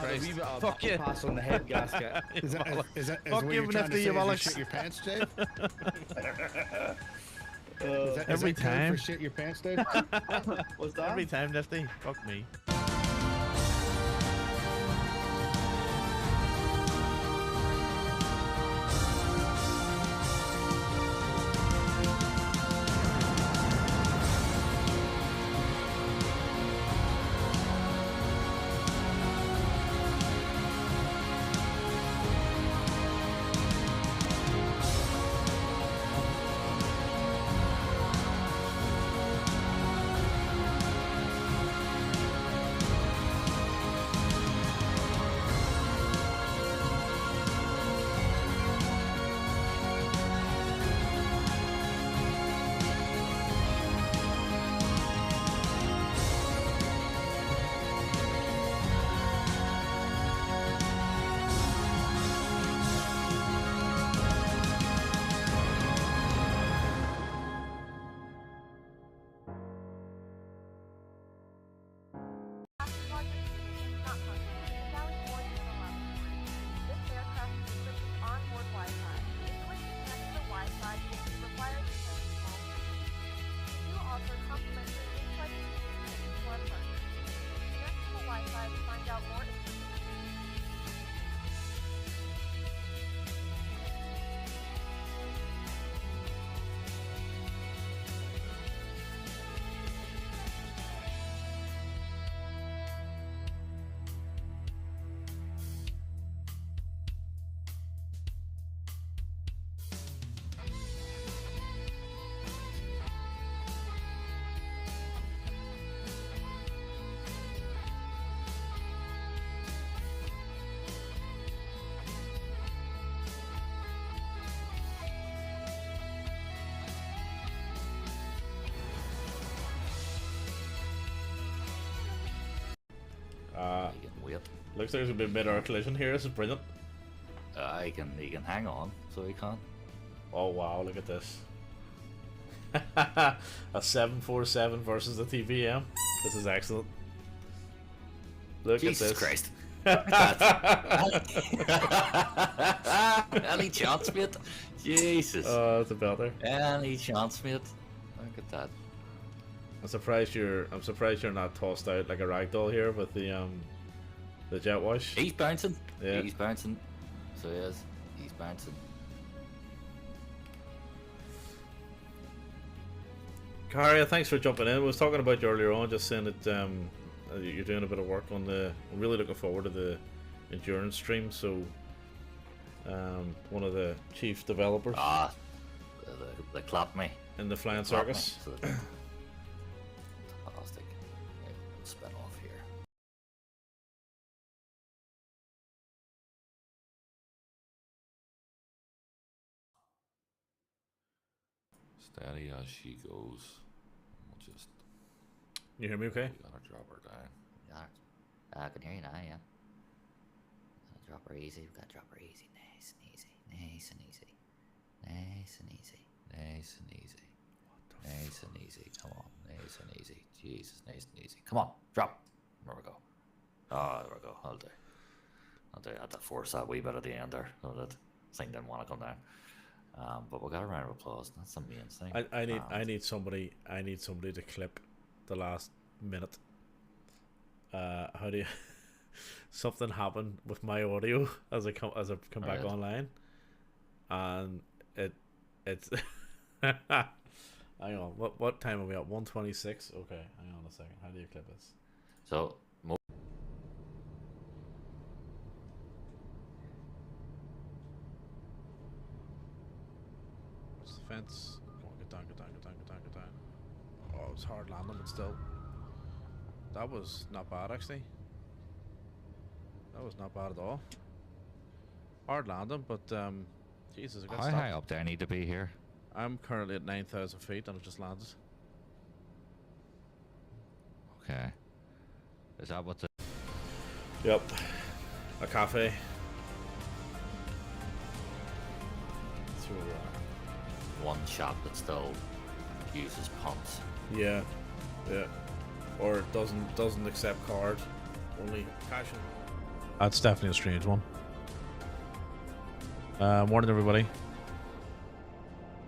Christ. Fuck you. Pass on the head gasket. Is that Fuck what you, you're trying to Nifty, say? you Is bollocks. you shit your pants, Dave? Every is that code time. for shit your pants, Dave? What's that? Every time, Nifty. Fuck me. Looks like there's a bit mid-air collision here. This is brilliant. He can hang on, so he can. Oh wow, look at this. A 747 versus the TVM. This is excellent. Look Jesus at this. Christ. Any chance, mate? Jesus. Oh, that's a belter. Any chance, mate? Look at that. I'm surprised you're not tossed out like a ragdoll here with the jet wash. He's bouncing. Yeah. He's bouncing. So he is. He's bouncing. Karia, thanks for jumping in. I was talking about you earlier on, just saying that you're doing a bit of work on the. I'm really looking forward to the endurance stream. So, one of the chief developers. They clapped me. In the flying They clapped me, circus. so they- Fantastic. Yeah, spin off here. Steady as she goes. We'll just. You hear me okay? We gotta drop her down. I can hear you now, yeah. Drop her easy. We gotta drop her easy. Nice and easy. Nice and easy. Nice and easy. Nice and easy. Nice and easy. Come on. Nice and easy. Jesus, nice and easy. Come on. Drop. There we go. Oh, there we go. I'll do. I had to force that wee bit at the end there. So that thing didn't want to come down. But we got a round of applause. That's the main thing. I need somebody to clip the last minute. How do you? Something happened with my audio as I come back online, and it's. Hang on. What time are we at? 1:26. Okay. Hang on a second. How do you clip this? So. Fence. Come on, get down. Oh, it's hard landing, but still. That was not bad, actually. That was not bad at all. Hard landing, but Jesus, I got How stopped. high up do I need to be here? I'm currently at 9,000 feet, and I've just landed. Okay. Is that what the... Yep. A cafe. That's where we are. One shop that still uses pumps? Yeah. Yeah. Or doesn't accept card. Only cash in. That's definitely a strange one. Morning, everybody.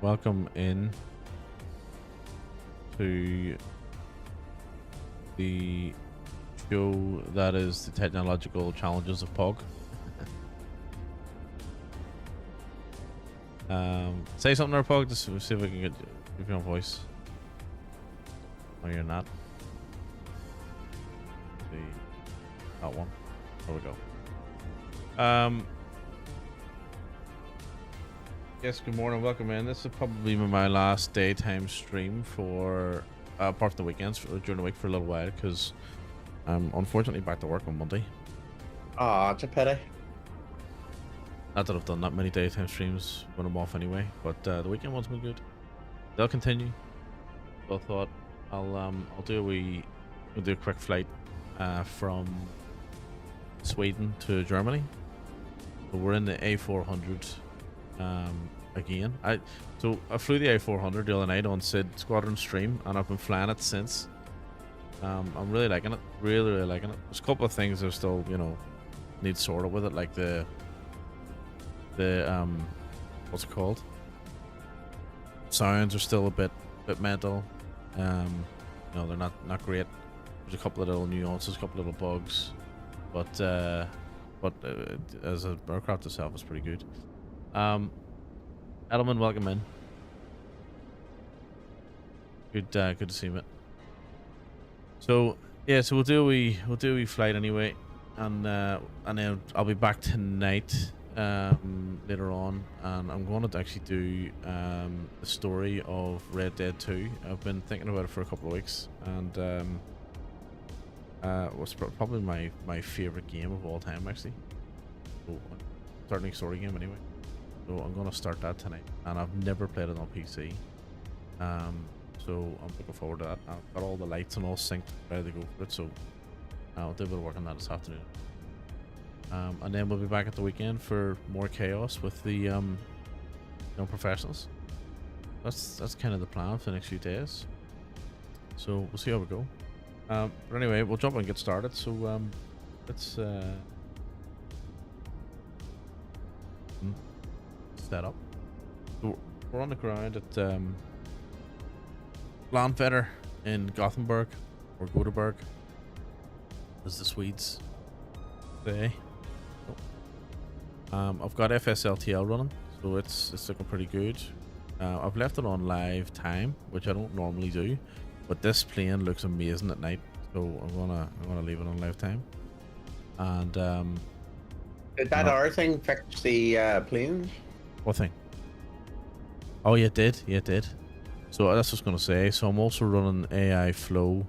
Welcome in to the show that is the technological challenges of POG. Say something there, POG, just see if we can give you a voice. Oh, you're not. That one. There we go. Yes, good morning, welcome in. This is probably my last daytime stream for apart from the weekends during the week for a little while, because I'm unfortunately back to work on Monday. Oh, it's a pity. Not that I've done that many daytime streams when I'm off anyway, but the weekend one's been good. They'll continue. So I thought I'll do a quick flight from Sweden to Germany. So we're in the A400 again. I flew the A400 the other night on Sid Squadron stream, and I've been flying it since. I'm really liking it. Really liking it. There's a couple of things that still, need sorted with it, like the what's it called? Sounds are still a bit mental. They're not great. There's a couple of little nuances, a couple of little bugs, but as an aircraft itself, it's pretty good. Edelman, welcome in. Good to see you, mate. So yeah, so we'll do a wee flight anyway, and then I'll be back tonight. Later on, and I'm going to actually do the story of Red Dead 2. I've been thinking about it for a couple of weeks, and was probably my favorite game of all time, actually. So, starting a story game anyway. So I'm going to start that tonight, and I've never played it on PC. So I'm looking forward to that. I've got all the lights and all synced, ready to go for it. So I'll do a bit of work on that this afternoon. And then we'll be back at the weekend for more chaos with the Unprofessionals. That's kind of the plan for the next few days. So we'll see how we go. But anyway, we'll jump and get started. So let's set up. So we're on the ground at Landvetter in Gothenburg, or Gothenburg, as the Swedes say. I've got FSLTL running, so it's looking pretty good. I've left it on live time, which I don't normally do, but this plane looks amazing at night, so I'm gonna leave it on live time. And Did that other thing fix the planes? what thing? Oh yeah, it did. Yeah, it did. So that's what I was gonna say. So I'm also running AI Flow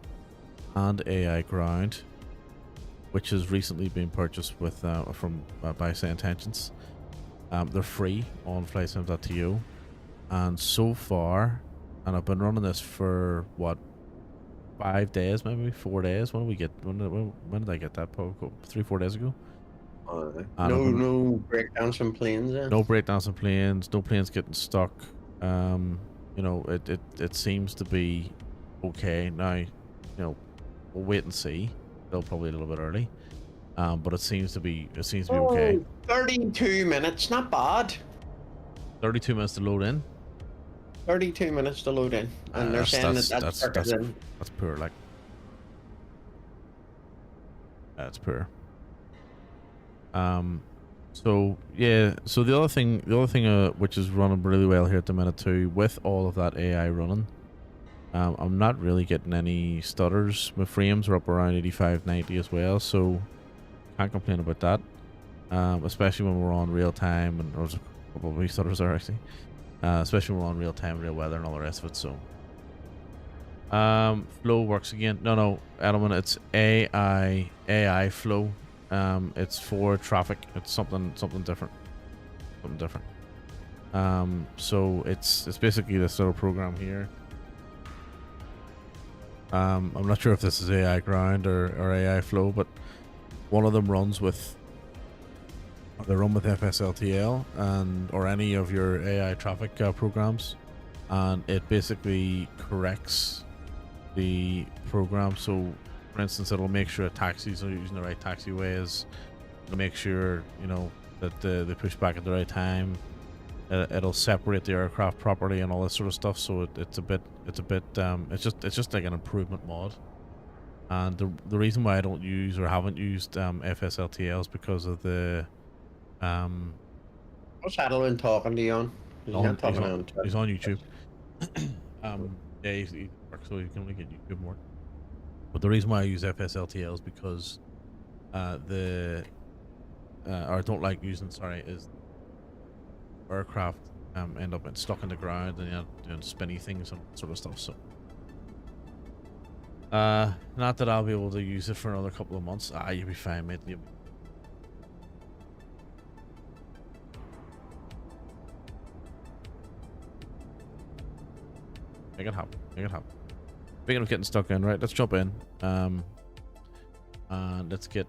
and AI Ground, which has recently been purchased with by Say Intentions. They're free on flightsim.to, and so far, and I've been running this for what, 5 days, maybe 4 days. When did I get that? 3-4 days ago. No breakdowns in planes. No breakdowns in planes. No planes getting stuck. It seems to be okay now. We'll wait and see. Still probably a little bit early, but it seems to be okay. 32 minutes, not bad. 32 minutes to load in. 32 minutes to load in, and they're saying that's poor. Like, that's poor. So yeah. So the other thing, which is running really well here at the minute too, with all of that AI running. I'm not really getting any stutters. My frames are up around 85, 90 as well, so can't complain about that. Especially when we're on real time, and there's a couple of wee stutters there actually. Especially when we're on real time, real weather, and all the rest of it. So, Flow works again. No, Edelman, it's AI Flow. It's for traffic. It's something different. So it's basically this little program here. I'm not sure if this is AI Ground or AI Flow, but one of them runs with FSLTL or any of your AI traffic programs, and it basically corrects the program. So, for instance, it'll make sure taxis are using the right taxiways. to make sure, you know, that they push back at the right time. It'll separate the aircraft properly and all this sort of stuff. So it's just like an improvement mod. And the reason why I don't use or haven't used FSLTL is because of the What's Adeline talking to you on? He's not talking on he's on YouTube. Yeah, he works, so he can only get YouTube more. But the reason why I use FSLTL is because or I don't like using, is aircraft end up stuck in the ground and you're doing spinny things and sort of stuff. So not that I'll be able to use it for another couple of months. You'll be fine, mate. Make it happen. Make it happen. Speaking of getting stuck in, right, let's jump in. And let's get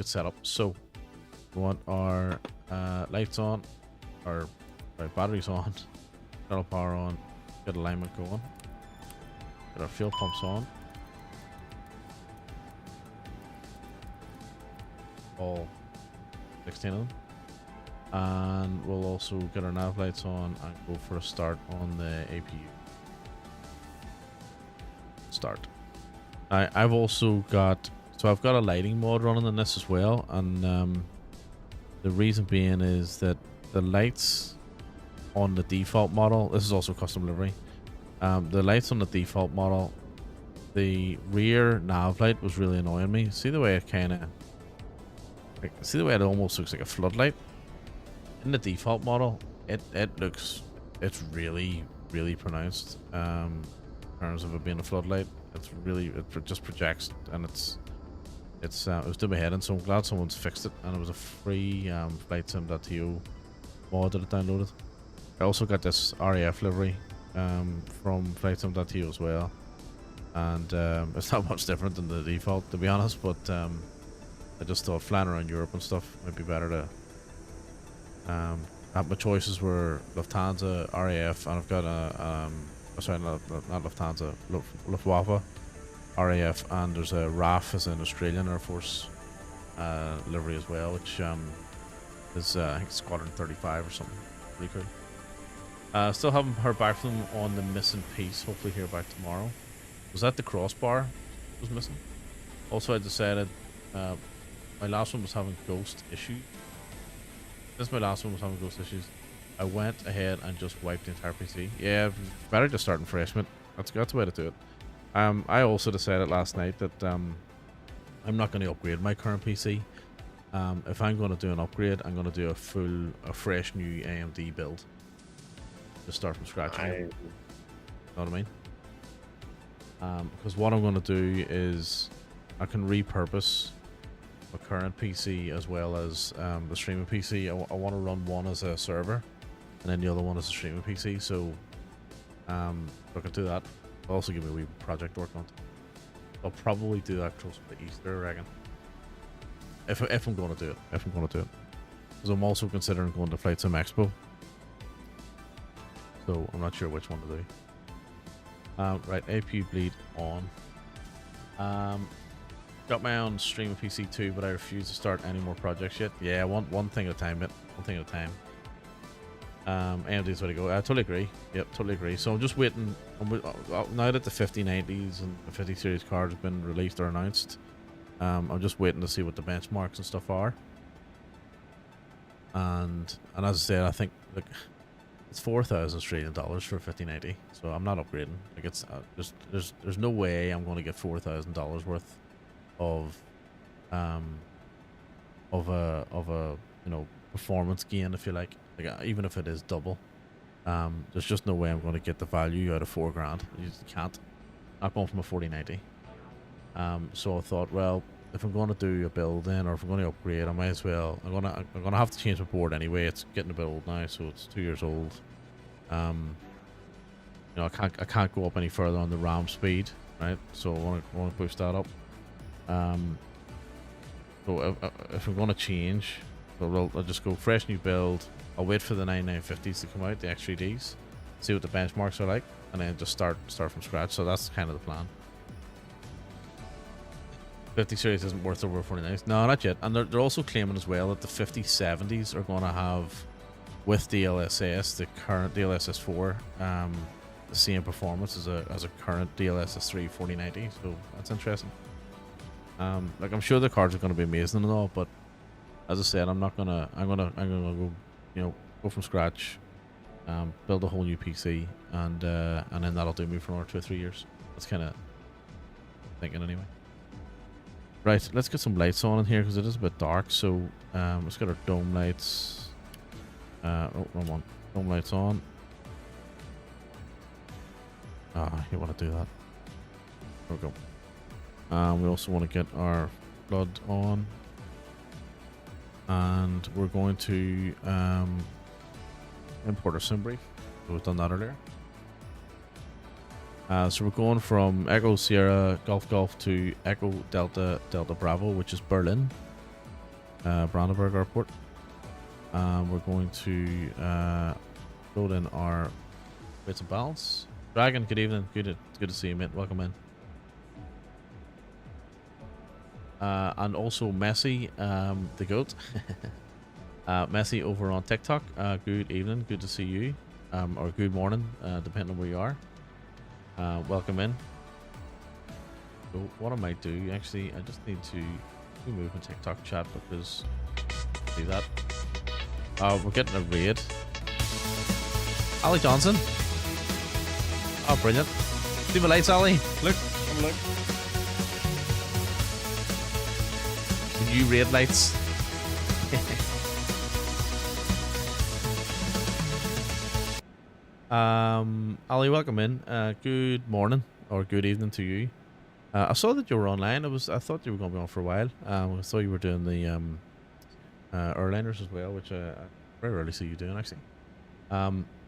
set up. So we want our lights on, our batteries on, throttle power on, get alignment going, get our fuel pumps on, all 16 of them, and we'll also get our nav lights on and go for a start on the APU. Start. I've also got, so I've got a lighting mod running in this as well, and the reason being is that the lights on the default model, this is also custom livery, the lights on the default model, the rear nav light was really annoying me. See the way it see the way it almost looks like a floodlight? In the default model, it's really pronounced in terms of it being a floodlight. It just projects, and it was doing my head in, so I'm glad someone's fixed it, and it was a free FlightSim.to mod that I downloaded. I also got this RAF livery from FlightSim.to as well, and it's not much different than the default, to be honest, but I just thought flying around Europe and stuff might be better to my choices were Lufthansa, RAF, and I've got a sorry, not Lufthansa, Luftwaffe, RAF, and there's a RAF as an Australian Air Force livery as well, which is I think Squadron 35 or something. Pretty cool. Still haven't heard back from them on the missing piece. Hopefully hear back tomorrow. Was that the crossbar that was missing? Also, I decided my last one was having ghost issues. Since my last one was having ghost issues, I went ahead and just wiped the entire PC. Yeah, better just starting fresh, mate. That's the way to do it. I also decided last night that I'm not going to upgrade my current PC. If I'm going to do an upgrade, I'm going to do a fresh new AMD build. Just start from scratch. You know what I mean? Because what I'm going to do is I can repurpose my current PC as well as the streaming PC. I want to run one as a server, and then the other one as a streaming PC. So I can do that. It'll also give me a wee project to work on. I'll probably do that close to Easter, I reckon. If I'm going to do it. Because I'm also considering going to Flight Sim Expo. So I'm not sure which one to do. Right, APU bleed on. Got my own streaming PC too, but I refuse to start any more projects yet. Yeah, one thing at a time, mate. One thing at a time. AMD's way to go. I totally agree. Yep, totally agree. So I'm just waiting. Now that the 5090s and the 50 series cards have been released or announced, I'm just waiting to see what the benchmarks and stuff are. And as I said, I think it's 4,000 Australian dollars for a 5090. So I'm not upgrading. Like it's there's no way I'm going to get $4,000 worth of a performance gain, if you like even if it is double. There's just no way I'm going to get the value out of $4,000. You just can't. Not going from a 4090. So I thought, well, if I'm going to do a build in, or if I'm going to upgrade, I might as well. I'm gonna have to change my board anyway. It's getting a bit old now, so it's 2 years old. I can't go up any further on the RAM speed, right? So I want to boost that up. So if I'm going to change, I'll just go fresh new build. I'll wait for the 9950s to come out, the X3Ds, see what the benchmarks are like, and then just start from scratch. So that's kind of the plan. 50 series isn't worth over 49s. No, not yet. And they're also claiming as well that the 5070s are going to have, with DLSS, the current DLSS 4, the same performance as a current DLSS 3 4090. So that's interesting. Like, I'm sure the cards are going to be amazing and all, but as I said, I'm gonna go, you know, go from scratch, build a whole new PC, and then that'll do me for another 2 or 3 years. That's kind of thinking anyway. Right, let's get some lights on in here because it is a bit dark. So let's get our dome lights. Oh, wrong one. Dome lights on. You want to do that? There we go. We also want to get our flood on, and we're going to import our sim brief. We've done that earlier. So we're going from Echo Sierra Golf Golf to Echo Delta Delta Bravo, which is Berlin, Brandenburg Airport. We're going to load in our weights and balance. Dragon, good evening. Good to see you, mate. Welcome in. And also Messi, the goat. Messi over on TikTok. Good evening. Good to see you. Or good morning, depending on where you are. Welcome in. So what I might do, actually, I just need to move my TikTok chat because do that. We're getting a raid. Ali Johnson. Oh, brilliant. See my lights, Ali. Look, have a look. The new raid lights. Ali, welcome in. Good morning or good evening to you. I saw that you were online. I thought you were going to be on for a while. I saw you were doing the airliners as well, which I very rarely see you doing actually.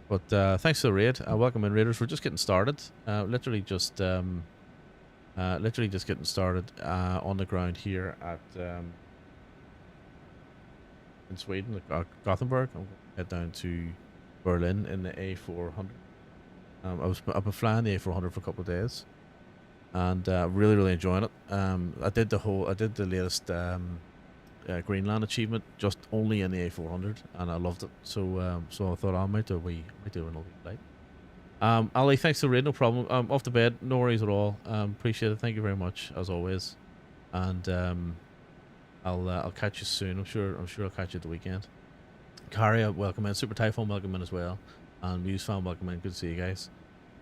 But thanks to the raid. Welcome in, raiders. We're just getting started. Literally just getting started on the ground here at in Sweden, Gothenburg. I'm going to head down to Berlin in the A400. I've been flying the A400 for a couple of days, and really enjoying it. I did the latest Greenland achievement just only in the A400, and I loved it. So I thought I might do another flight. Ali, thanks for the raid. No problem. Off the bed, no worries at all. Appreciate it. Thank you very much as always, and I'll catch you soon. I'm sure I'll catch you at the weekend. Karia, welcome in. Super Typhoon, welcome in as well. And Muse fan, welcome in. Good to see you guys.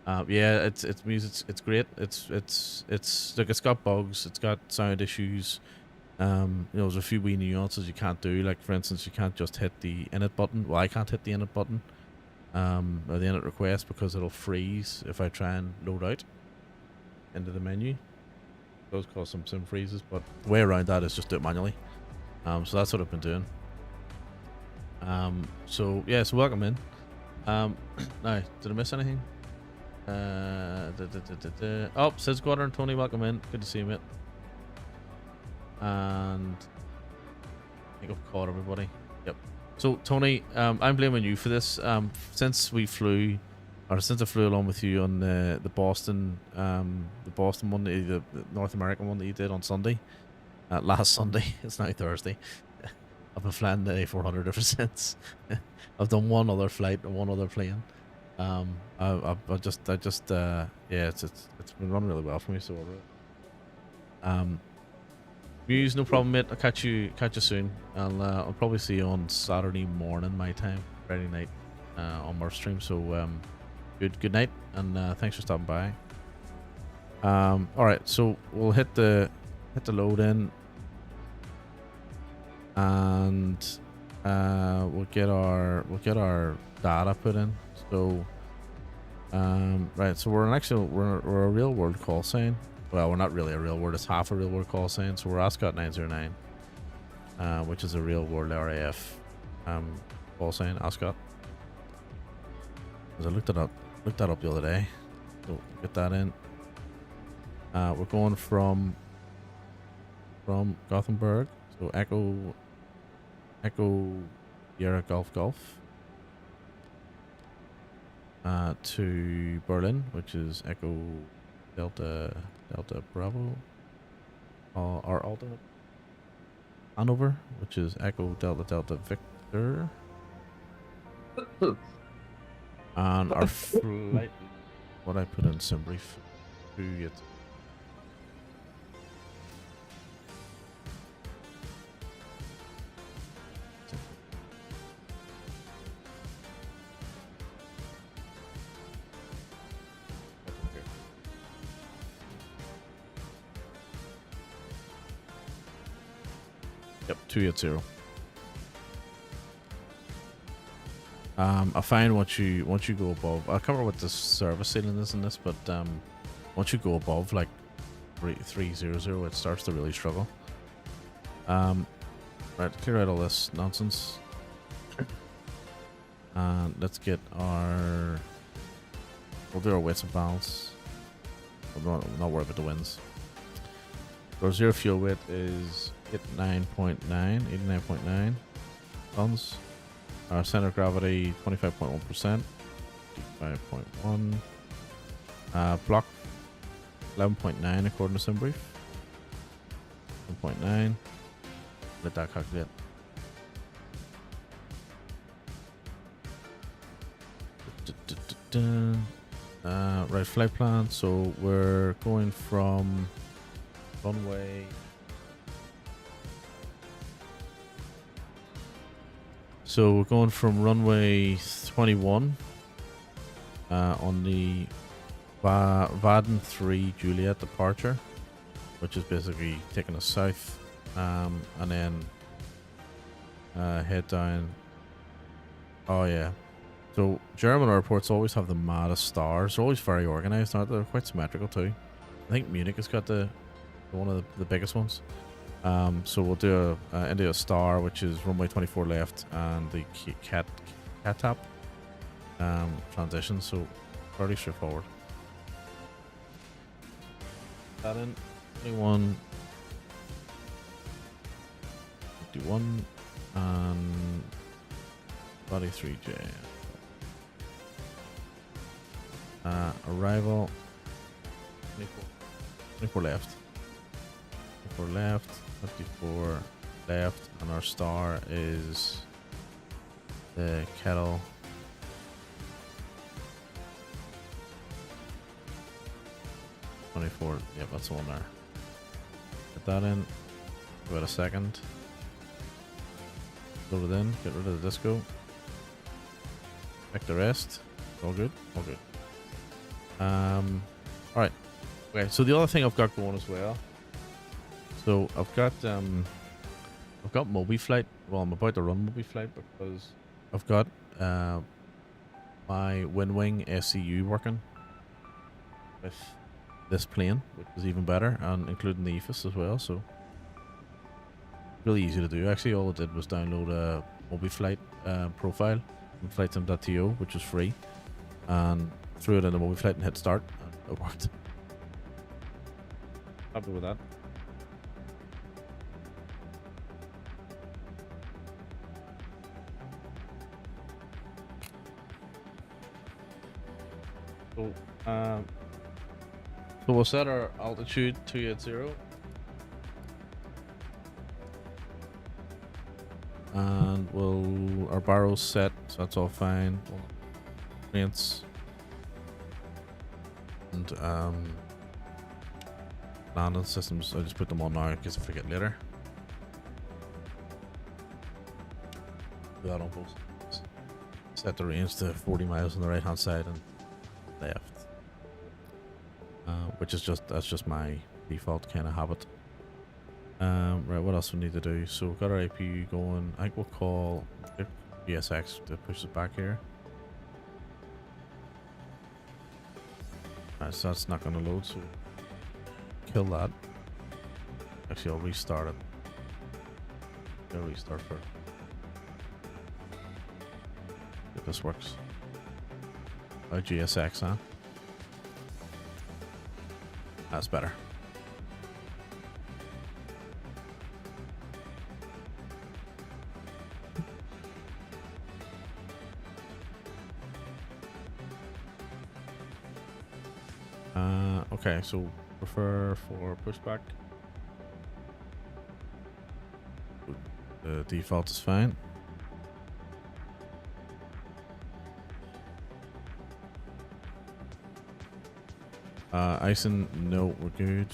Yeah, it's Muse. It's great. It's like it's got bugs. It's got sound issues. You know, there's a few wee nuances you can't do. Like for instance, you can't just hit the init button. Well, I can't hit the init button, or the init request because it'll freeze if I try and load out into the menu. It does cause some sim freezes, but the way around that is just do it manually. So that's what I've been doing. So yeah, so welcome in. Now, did I miss anything? Oh, Sid Squadron, Tony, welcome in. Good to see you, mate. And I think I've caught everybody. Yep. So Tony, I'm blaming you for this. Since I flew along with you on the Boston one, the North American one that you did on Sunday, last Sunday. It's now Thursday. I've been flying the A400 ever since. I've done one other flight and one other plane. I just yeah, it's been running really well for me. So Muse, no problem, mate. I'll catch you soon. I'll probably see you on Saturday morning my time, Friday night, on Murph stream. So good night, and thanks for stopping by. All right, so we'll hit the load in, and we'll get our data put in. So right, so we're a real world call sign. Well, we're not really a real world, it's half a real world call sign. So we're Ascot 909, which is a real world RAF call sign, Ascot. Because I looked that up the other day. So get that in. We're going from Gothenburg, so Echo Sierra Golf Golf, to Berlin, which is Echo Delta Bravo. our alternate Hanover, which is Echo Delta Delta Victor. And our flight, what I put in sim brief, to it. Yep, 280. I find once you go above, I'll cover what the service ceiling is in this, but once you go above like 300, it starts to really struggle. Right, clear out all this nonsense, and let's get our. We'll do our weights and balance. We'll not worry about the winds. Our zero fuel weight is 89.9 tons. Our center of gravity 25.1%, 55.1. Block 11.9 according to SimBrief. 1.9. Let that calculate. Right, flight plan. So we're going from runway. So we're going from runway 21 on the Vaden 3 Juliet departure, which is basically taking us south, and then head down. Oh yeah. So German airports always have the maddest stars. They're always very organized, aren't they? They're quite symmetrical too. I think Munich has got one of the biggest ones. So we'll do into a star, which is runway 24 left, and the cat tap transition. So fairly straightforward. That in 21, 51, and 43J. Arrival 24 left. 54 left, 54 left, and our star is the kettle. Yep, that's the one there. Get that in. Give it a second. Load it in. Get rid of the disco. Check the rest. All good. All good. All right. Okay. So the other thing I've got going as well. So I've got MobiFlight. Well, I'm about to run MobiFlight because I've got my WinWing SCU working with this plane, which is even better, and including the EFIS as well. So really easy to do. Actually, all I did was download a MobiFlight profile from flightsim.to, which was free, and threw it into MobiFlight and hit start, and it worked. Happy with that. So, so we'll set our altitude 280, and our barrel's set, so that's all fine. Planes and landing systems, I just put them on now in case I forget later. Do that on both. Set the range to 40 miles on the right hand side and left, which is that's just my default kind of habit. Right, what else we need to do? So we've got our APU going. I think we'll call GSX to push it back here. Right, so that's not going to load, so kill that. Actually, I'll restart it. I'll restart first. If this works. GSX, huh? That's better. Okay, so prefer for pushback. The default is fine. Icing, no, we're good.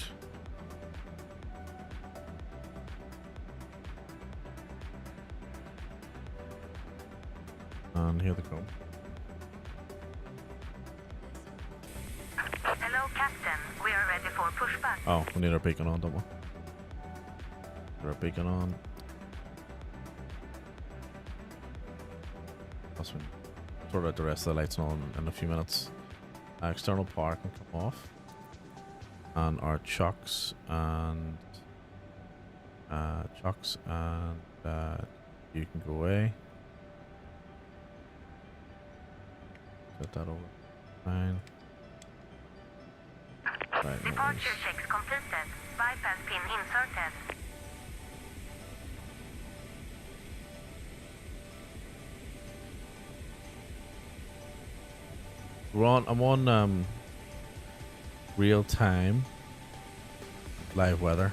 And here they come. Hello, Captain. We are ready for pushback. Oh, we need our beacon on, don't we? Get our beacon on. Plus we sort out the rest of the lights on in a few minutes. External power can come off. And our chocks and you can go away. Set that over. Fine. Right, Departure checks completed. Bypass pin inserted. I'm on real time live weather.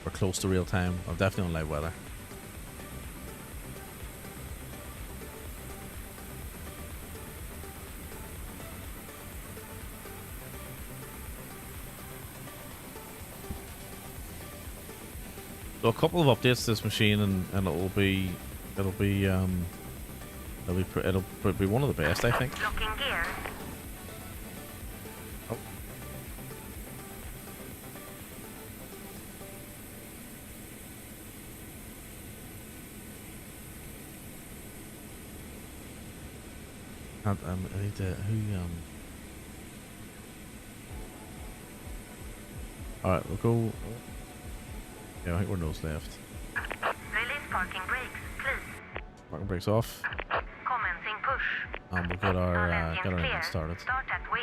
We're close to real time. I'm definitely on live weather. So a couple of updates to this machine, and it'll be one of the best, I think. Locking gear. Oh. I need to Alright, we'll go. Yeah, I think we're nose left. Release parking brakes, please. Parking brakes off. Commencing push. And we'll get our Engines clear. engine started. Start at will.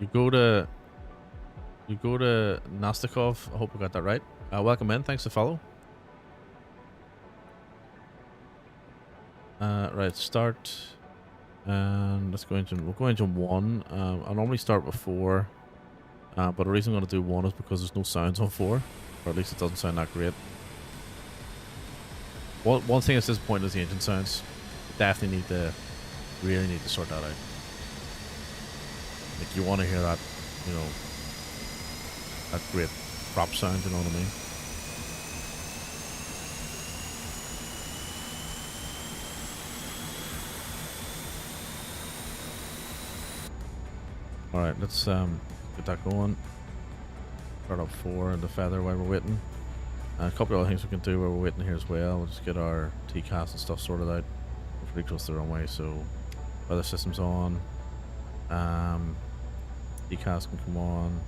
You go to Nastikov. I hope I got that right. Welcome in. Thanks to follow. Right, start. And let's go engine. We'll go engine 1. I normally start with 4. But the reason I'm going to do 1 is because there's no sounds on 4. Or at least it doesn't sound that great. One thing that's disappointing is the engine sounds. Definitely really need to sort that out. Like, you want to hear that, you know, that great prop sound, you know what I mean? Alright, let's get that going. Start up 4 and the feather while we're waiting. And a couple of other things we can do while we're waiting here as well. We'll just get our TCAS and stuff sorted out. We're pretty close to the runway, so weather system's on. TCAS can come on.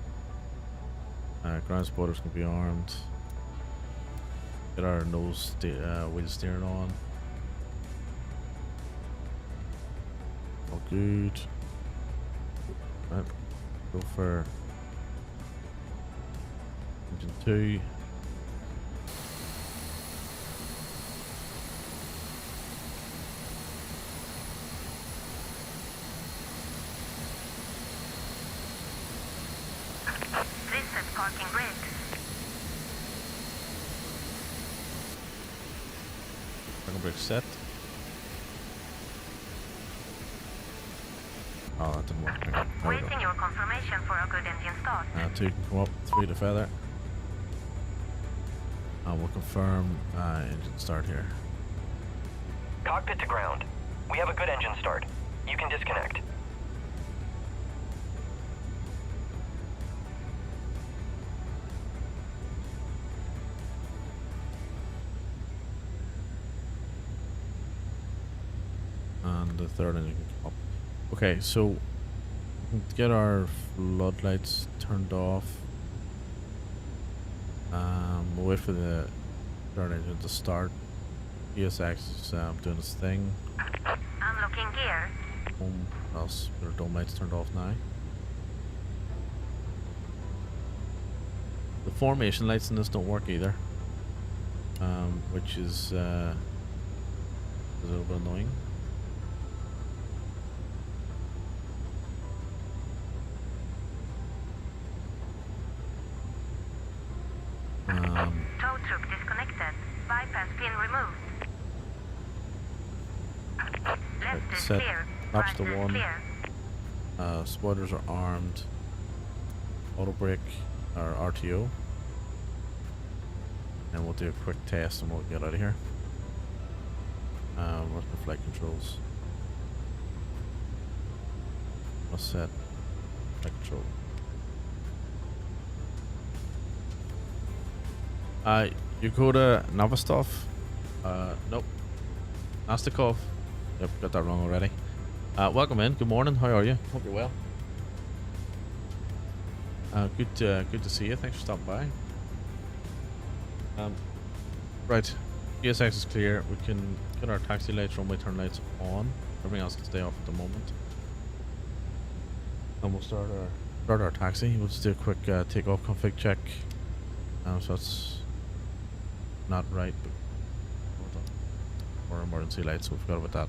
Ground spotters can be armed. Get our nose wheel steering on. All good. Right, go for engine 2. Reset parking brakes. Parking brake set. Oh, that didn't work. Hang on. There we go. Waiting your confirmation for a good engine start. 2 can come up, 3 to feather. And we'll confirm engine start here. Cockpit to ground. We have a good engine start. You can disconnect. And the third engine can come up. Okay, so to get our floodlights turned off. We'll wait for the third engine to start. ESX is doing its thing. Unlocking gear. Else our dome lights turned off now. The formation lights in this don't work either, which is a little bit annoying. troop disconnected. Bypass pin removed. Left is set. clear. Maps Right to is one. clear. Spoilers are armed. Auto brake or RTO. And we'll do a quick test and we'll get out of here. Where's the flight controls? Let's set flight control. You go to Novostov. Nope. Nastikov. Yep, got that wrong already. Welcome in. Good morning. How are you? Hope you're well. Good to see you. Thanks for stopping by. Right. GSX is clear. We can get our taxi lights, runway turn lights on. Everything else can stay off at the moment. And we'll start our taxi. We'll just do a quick takeoff config check. So that's not right, but hold on. Or emergency lights, so we forgot about that.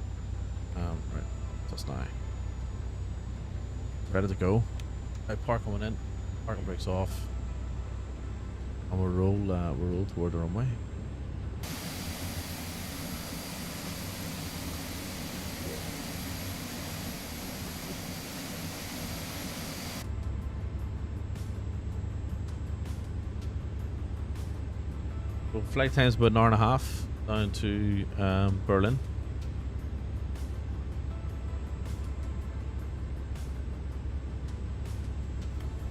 Right, that's now. Ready to go. Right, park coming in. Parking brakes off. And we'll roll toward the runway. So flight time's about an hour and a half down to Berlin.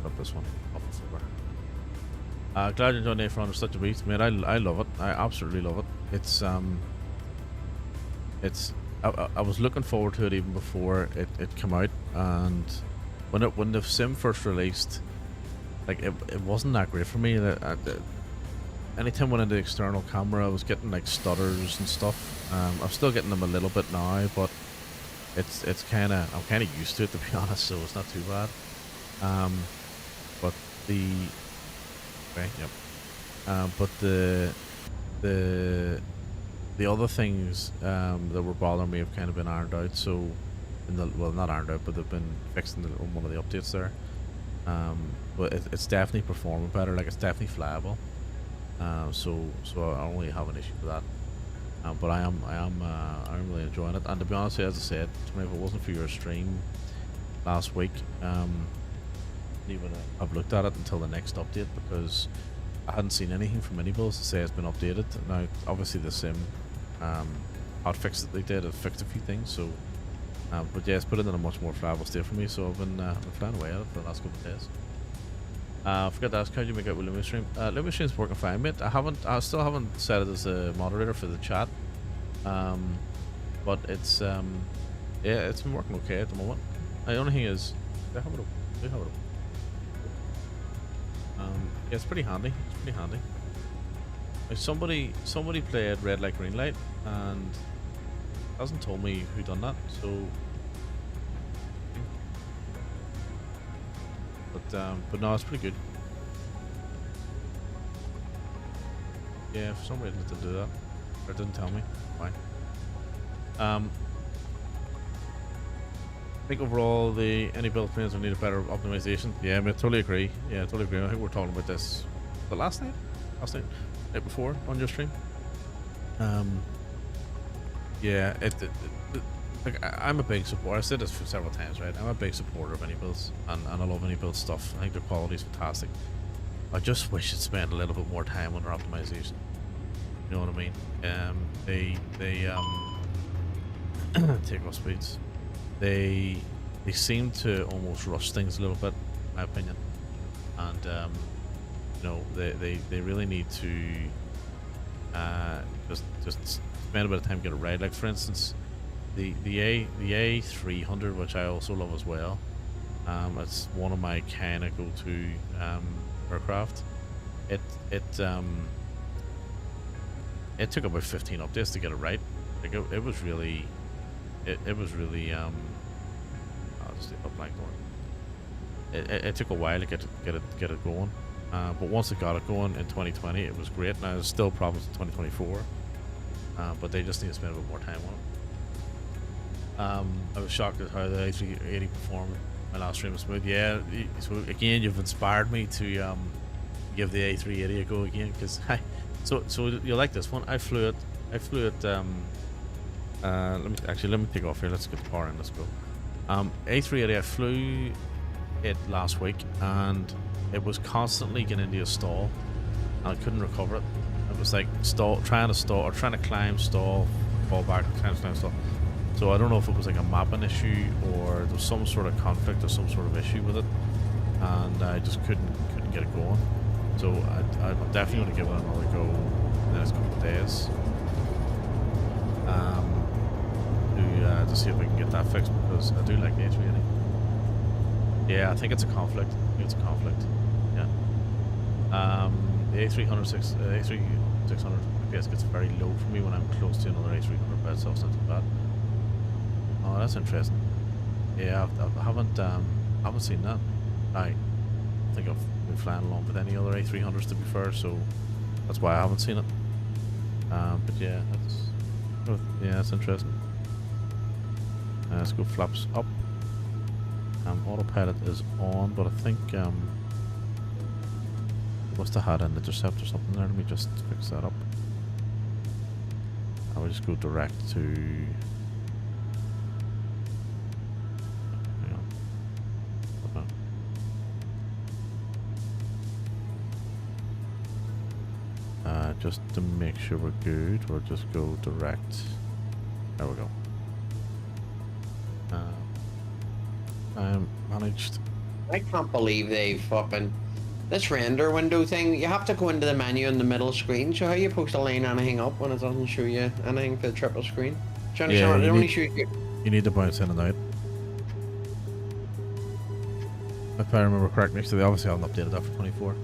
Up this one. Up this over. Glad you enjoyed A400 such a beast, mate. I love it. I absolutely love it. It's I was looking forward to it even before it came out, and when the sim first released, like it wasn't that great for me. Anytime I went into the external camera, I was getting like stutters and stuff. I'm still getting them a little bit now, but it's kind of I'm kind of used to it, to be honest. So it's not too bad. But the okay, yep. But the other things that were bothering me have kind of been ironed out. So, well, not ironed out, but they've been fixed in one of the updates there. But it's definitely performing better. Like, it's definitely flyable. So I don't really have an issue with that. But I'm really enjoying it. And to be honest, as I said, if it wasn't for your stream last week, even I've looked at it until the next update, because I hadn't seen anything from Minibuilds to say it's been updated. Now, obviously the sim hotfix that they did have fixed a few things, so but yeah, it's put it in a much more flyable state for me, so I've been flying away at it for the last couple of days. Forgot to ask, how did you make out with LumiStream? LumiStream's working fine, mate. I still haven't set it as a moderator for the chat, but it's yeah, it's been working okay at the moment. The only thing is, do I have it open? Yeah, it's pretty handy. It's pretty handy. Like somebody played red light, green light, and hasn't told me who done that. So, but no, it's pretty good. Yeah, for some reason it didn't do that. Or it didn't tell me. Fine. I think overall any build plans will need a better optimization. Yeah, I totally agree. Yeah, I totally agree. I think we're talking about this the last night, night before on your stream. Yeah, like, I'm a big supporter. I've said this for several times, right? I'm a big supporter of any builds, and I love any build stuff. I think the quality is fantastic. I just wish it spent a little bit more time on their optimization. You know what I mean? They takeoff speeds. They seem to almost rush things a little bit, in my opinion, and you know, they really need to just spend a bit of time to get it right. Like, for instance, the A300, which I also love as well. It's one of my kind of go-to aircraft. It took about 15 updates to get it right. Like, it was really I'll just leave a blank one. It took a while to get it going, but once it got it going in 2020, it was great. Now there's still problems in 2024, but they just need to spend a bit more time on it. I was shocked at how the A380 performed. My last stream was smooth. Yeah, so again, you've inspired me to give the A380 a go again, because So you like this one? I flew it. Let me take off here. Let's get the power in. Let's go. A380. I flew it last week, and it was constantly getting into a stall, and I couldn't recover it. It was like trying to climb, stall, fall back, climb, stall. So I don't know if it was like a mapping issue or there was some sort of conflict or some sort of issue with it, and I just couldn't get it going. So I'm definitely going to give it another go in the next couple of days. To see if we can get that fixed, because I do like the A380. Yeah, I think it's a conflict. Yeah. The A3600 FPS gets very low for me when I'm close to another A300 bed, so it's not too bad. Oh, that's interesting. Yeah, I haven't seen that. I think I've been flying along with any other A300s, to be fair, so that's why I haven't seen it. But yeah, that's interesting. Let's go flaps up. Autopilot is on, but I think must have had an intercept or something there. Let me just fix that up. I will just go direct to. Hang on. Just to make sure we're good, we'll just go direct. There we go. Managed. I can't believe they fucking this render window thing. You have to go into the menu in the middle screen. So how are you supposed to line anything up when it doesn't show you anything for the triple screen? Do you understand? It only shows you. You need to bounce in and out. If I remember correctly, so they obviously haven't updated that for 24.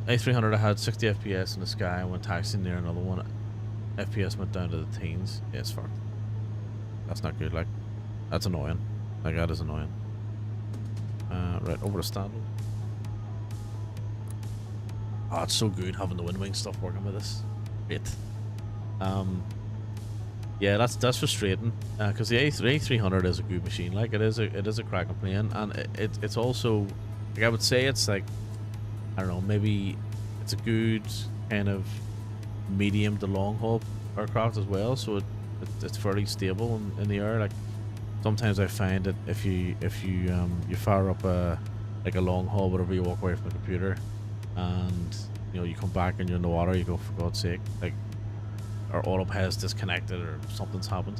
A300 I had 60 FPS in the sky, and when taxiing near another one, FPS went down to the teens. Yeah, it's fucked. That's not good, like. That's annoying. Like, that is annoying. Right, over to standard. Oh, it's so good having the wind wing stuff working with this. Great. Yeah, that's frustrating. Because the A300 is a good machine. Like, it is a cracking plane, and it's also, like, I would say it's like, I don't know, maybe it's a good kind of medium to long haul aircraft as well. So it's fairly stable in the air. Like, sometimes I find that if you fire up a long haul, whatever, you walk away from the computer, and you come back and you're in the water, you go, for God's sake, like, our autopilot is disconnected or something's happened.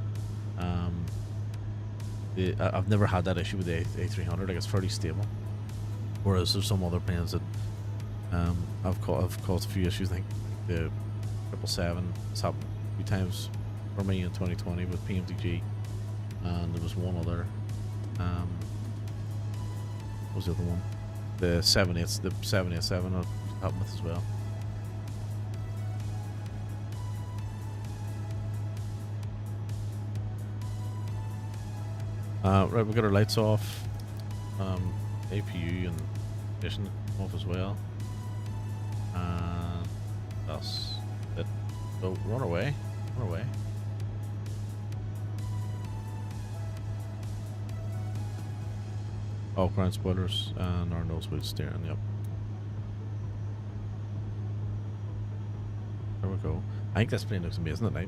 I've never had that issue with the A300. Like, it's fairly stable. Whereas there's some other planes that I've caused a few issues. I think the 777 has happened a few times for me in 2020 with PMDG. And there was one other. What was the other one? The 787 I've happened with as well. Right, we got our lights off. APU and ignition off as well. And that's it. So run away. Oh, ground spoilers and our nose wheel steering, yep. There we go. I think this plane looks amazing at night.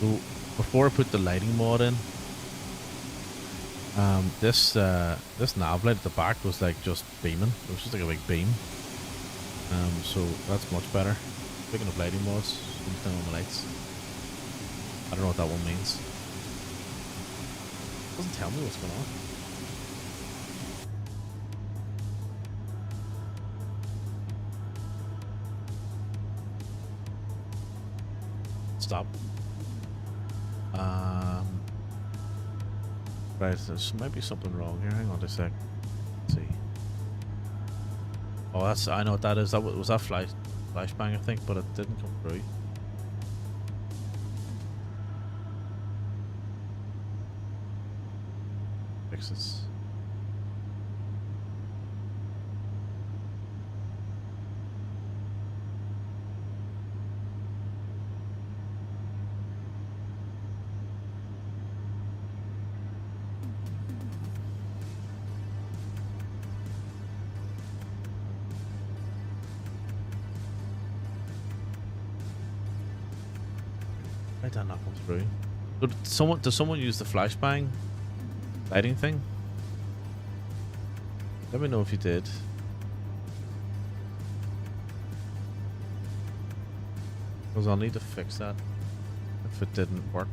So, before I put the lighting mod in, this nav light at the back was like just beaming. It was just like a big beam. So that's much better. Speaking of lighting mods, I'm down on the lights. I don't know what that one means. Doesn't tell me what's going on. Stop. Right, there might be something wrong here. Hang on a sec. Let's see. Oh, I know what that is. That was that flashbang, I think, but it didn't come through. Fixes. Why did that not come through? So does someone use the flashbang lighting thing? Let me know if you did. Because I'll need to fix that if it didn't work.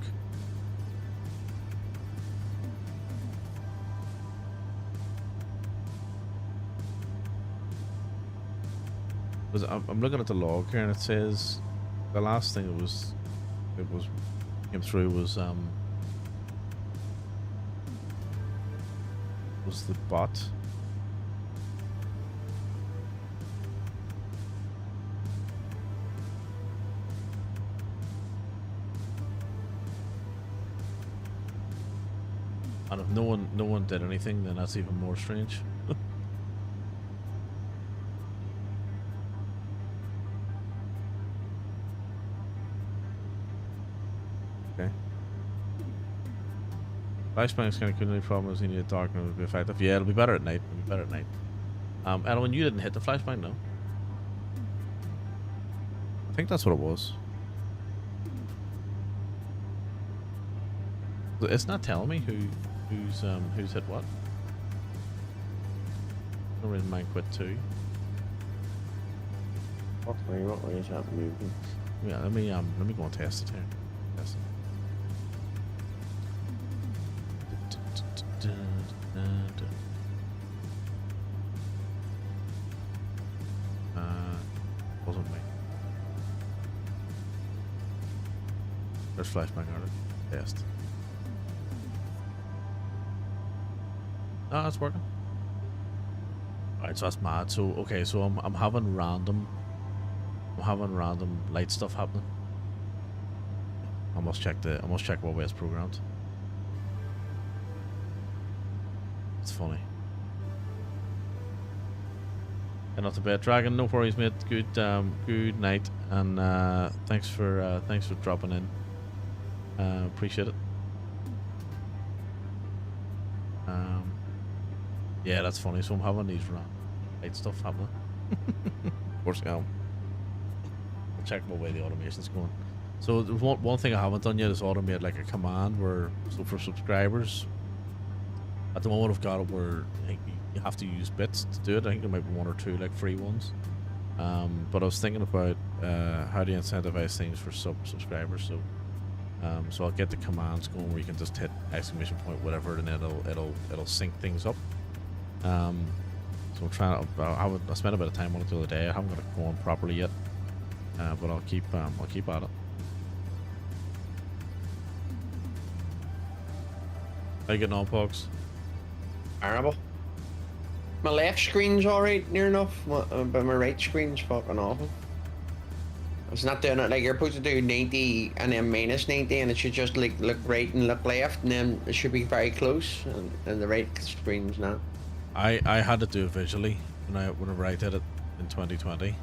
Because I'm looking at the log here and it says the last thing came through was the bot. And if no one did anything, then that's even more strange. Okay. Flashbang's kind of cool. Any problem is you need a darkener to be effective. Yeah, it'll be better at night. It'll be better at night. Alan, you didn't hit the flashbang, no? I think that's what it was. It's not telling me who's hit what. No reason mine quit too. What way is that moving? Yeah, let me go and test it here. Test it. Wasn't me. There's flashbang on it. Test. Oh, that's working. Alright, so that's mad. So okay, so I'm having random light stuff happening. I must check what way it's programmed. It's funny. And not to bed, Dragon. No worries, mate. Good night, and thanks for dropping in. Appreciate it. Yeah, that's funny. So I'm having these light stuff happening. Of course I am. I'll check what way the automation's going. So there's one thing I haven't done yet is automate like a command where, so for subscribers, at the moment I've got it where I think you have to use bits to do it. I think there might be one or two like free ones. But I was thinking about how do you incentivize things for subscribers. So so I'll get the commands going where you can just hit exclamation point whatever, and then it'll sync things up. So I'm trying to. I spent a bit of time on it the other day. I haven't got it going properly yet, but I'll keep at it. How you getting on, Pogs? Terrible. My left screen's alright, near enough, but my right screen's fucking awful. It's not doing it like you're supposed to do 90 and then minus 90, and it should just like look right and look left, and then it should be very close, and the right screen's not. I had to do it visually whenever I did it in 2020.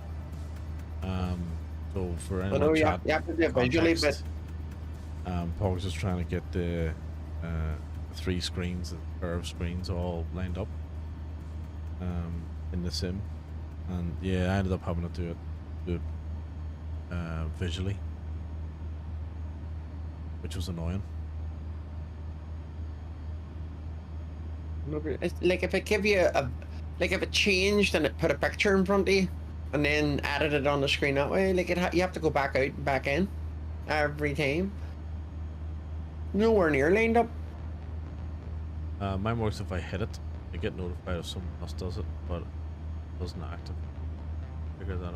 So for anyone you have to do it visually, but Pogs is trying to get the 3 screens, the curved screens, all lined up in the sim, and yeah, I ended up having to do it visually, which was annoying. It's like if it give you if it changed and it put a picture in front of you and then added it on the screen that way, like you have to go back out and back in every time. Nowhere near lined up. Mine works if I hit it. I get notified if someone else does it, but it doesn't active. Figure that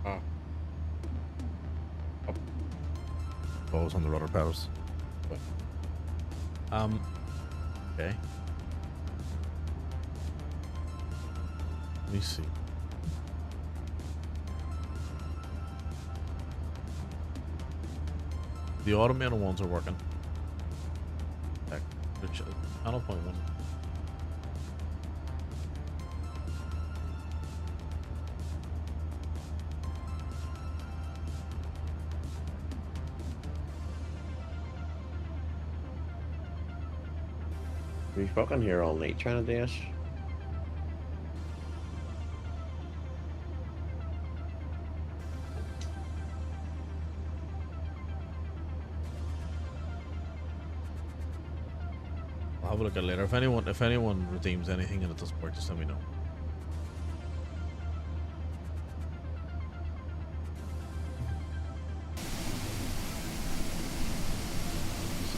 out. Balls on the rudder pedals. Okay. Let me see. The automated ones are working. Heck, channel point 1. We fucking here all night trying to do this. I'll have a look at it later. If anyone redeems anything and it doesn't work, just let me know.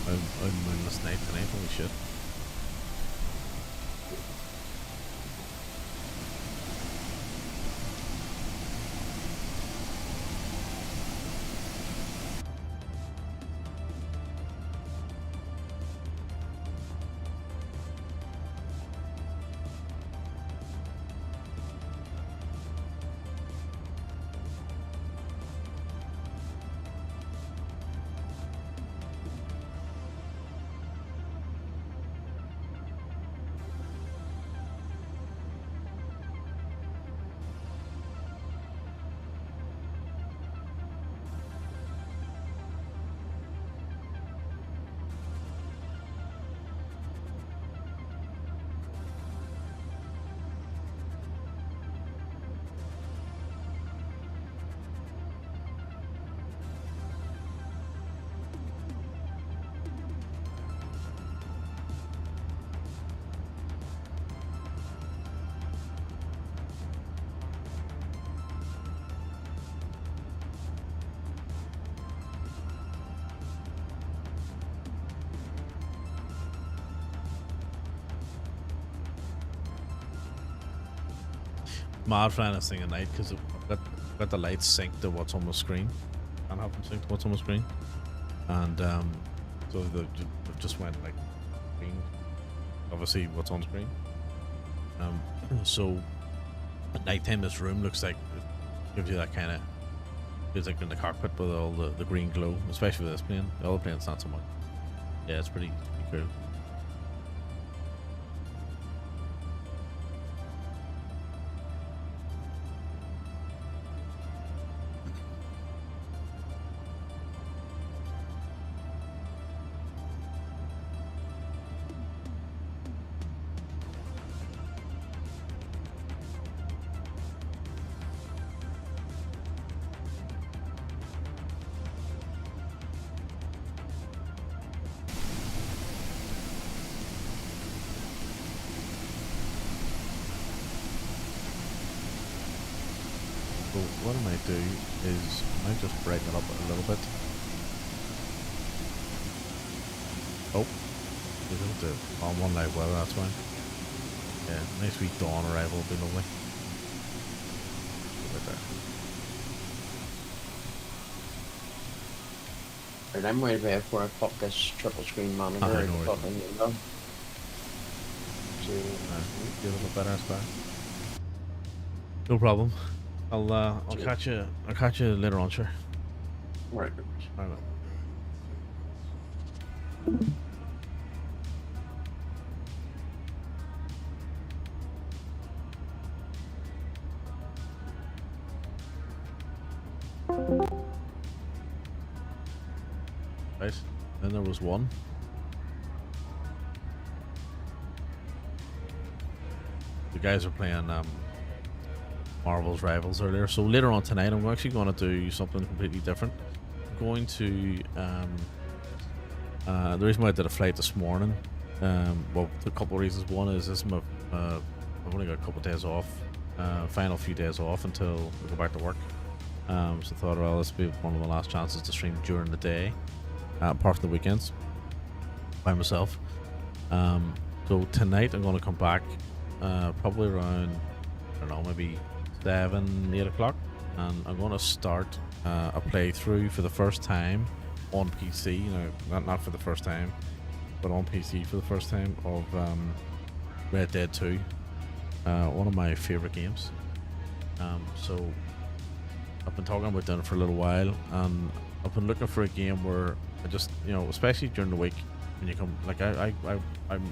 I'm moonless night tonight. Holy shit. Mad flying this thing at night because I've got the lights synced to what's on the screen. And have them synced to what's on the screen. And so they just went like green. Obviously what's on screen. So at night time this room looks like it gives you that kind of, feels like in the cockpit with all the green glow, especially with this plane. The other plane's not so much. Yeah, it's pretty cool. So what I might do is I might just break it up a little bit. Oh, we don't do it on one live weather, that's fine. Yeah, nice wee dawn arrival would be lovely. Right there. Right, I'm way away before I pop this triple screen monitor I and know pop in the Get a little better spot. No problem. I'll catch you later on, sure. Right. All right. Right. Then there was one. The guys are playing Marvel's Rivals earlier, so later on tonight I'm actually going to do something completely different. I'm going to the reason why I did a flight this morning, well, a couple of reasons. One is this is my I've only got a couple of days off, final few days off until we go back to work. So I thought, well, this will be one of the last chances to stream during the day, apart from the weekends, by myself. So tonight I'm going to come back probably around, I don't know, maybe 7, 8 o'clock, and I'm going to start a playthrough for the first time on PC. You know, not for the first time, but on PC for the first time of Red Dead 2, one of my favorite games. So I've been talking about doing it for a little while, and I've been looking for a game where I just, you know, especially during the week when you come, like I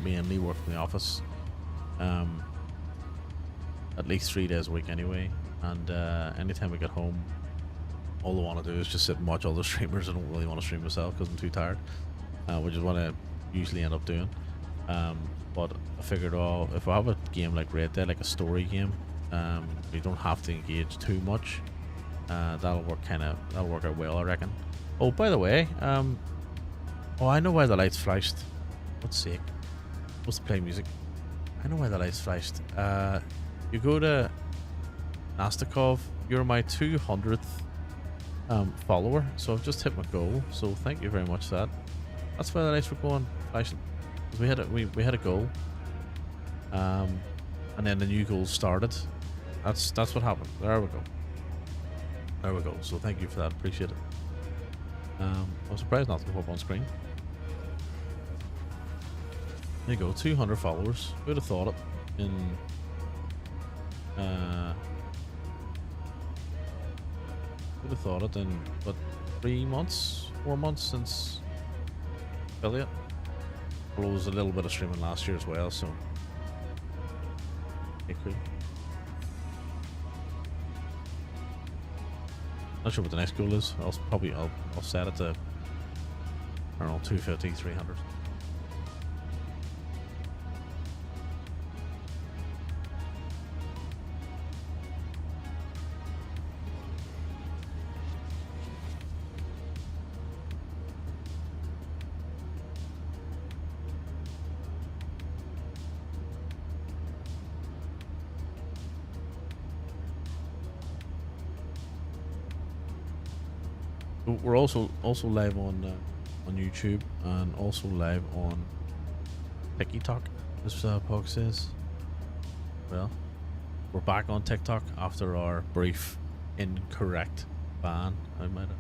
mainly work in the office, at least 3 days a week anyway, and anytime I get home, all I want to do is just sit and watch all the streamers. I don't really want to stream myself because I'm too tired, which is what I usually end up doing. But I figured, oh, if I have a game like Red Dead, like a story game, you don't have to engage too much. That'll work out well, I reckon. Oh, by the way, oh, I know why the lights flashed. What's sake? supposed to play music. I know why the light's flashed. You go to Nastikov. You're my 200th follower, so I've just hit my goal. So thank you very much for that. That's why the lights were going flashing. We had a goal, and then the new goal started. That's what happened. There we go. There we go. So thank you for that. Appreciate it. I'm surprised not to come up on screen. There you go. 200 followers. Who'd have thought it? In who'd have thought it in what 3 months, 4 months since affiliate? Well, it was a little bit of streaming last year as well, so okay, cool. Not sure what the next goal is. I'll set it to, I don't know, 250, 300. We're also live on YouTube and also live on TikTok, as Pog says. Well, we're back on TikTok after our brief incorrect ban. I might have.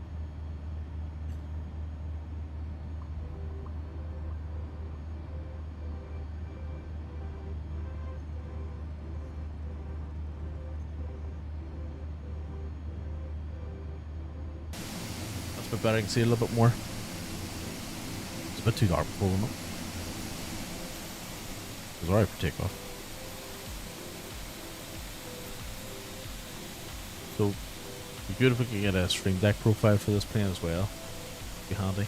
But better, I can see a little bit more. It's a bit too dark for them. It's alright for takeoff. So, it'd be good if we could get a Stream Deck profile for this plane as well. Be handy.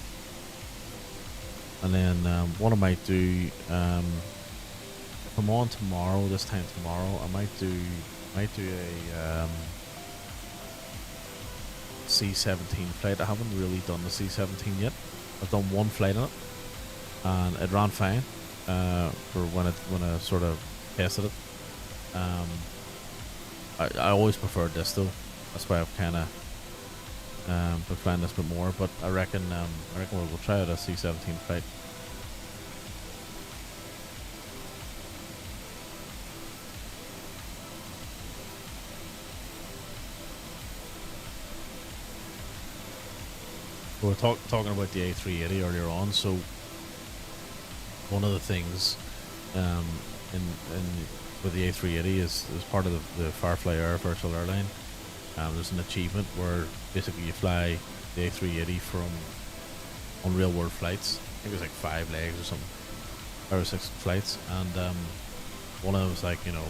And then what I might do, if I'm on tomorrow, this time tomorrow, I might do a C-17 flight. I haven't really done the C-17 yet. I've done one flight on it, and it ran fine for when I sort of tested it. I always preferred this though. That's why I've kind of been flying this bit more. But I reckon we'll try out a C-17 flight. We were talking about the A380 earlier on. So one of the things with the A380 is part of the Firefly Air virtual airline. There's an achievement where basically you fly the A380 on real world flights. I think it was like 5 legs or something, 5 or 6 flights, and one of them was like, you know,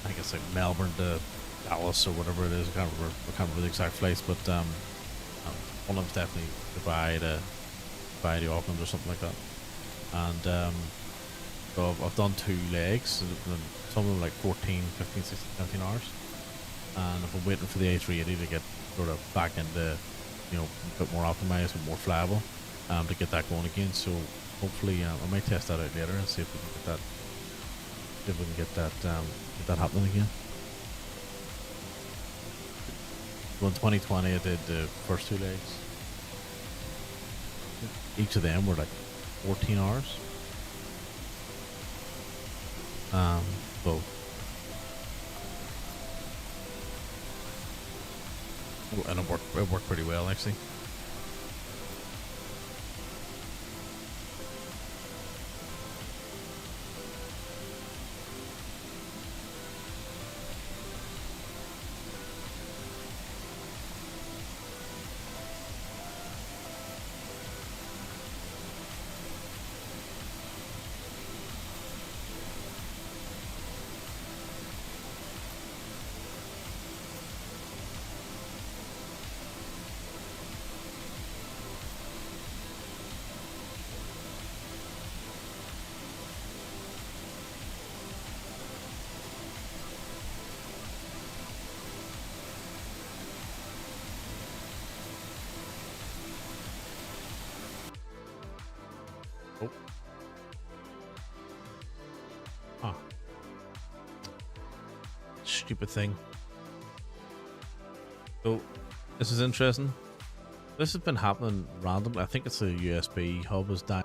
I think it's like Melbourne to Dallas or whatever it is. I can't remember the exact flights, but one of them's definitely Dubai to Auckland or something like that. And so I've done 2 legs, some of them like 14, 15, 16, 17 hours. And if I'm waiting for the A380 to get sort of back into, you know, a bit more optimized and more flyable, to get that going again. So hopefully I might test that out later and see if we can get that happening again. So in 2020 I did the first 2 legs. Each of them were like 14 hours. So and it worked pretty well actually. stupid thing. So this is interesting. This has been happening randomly. I think it's the USB hub is down.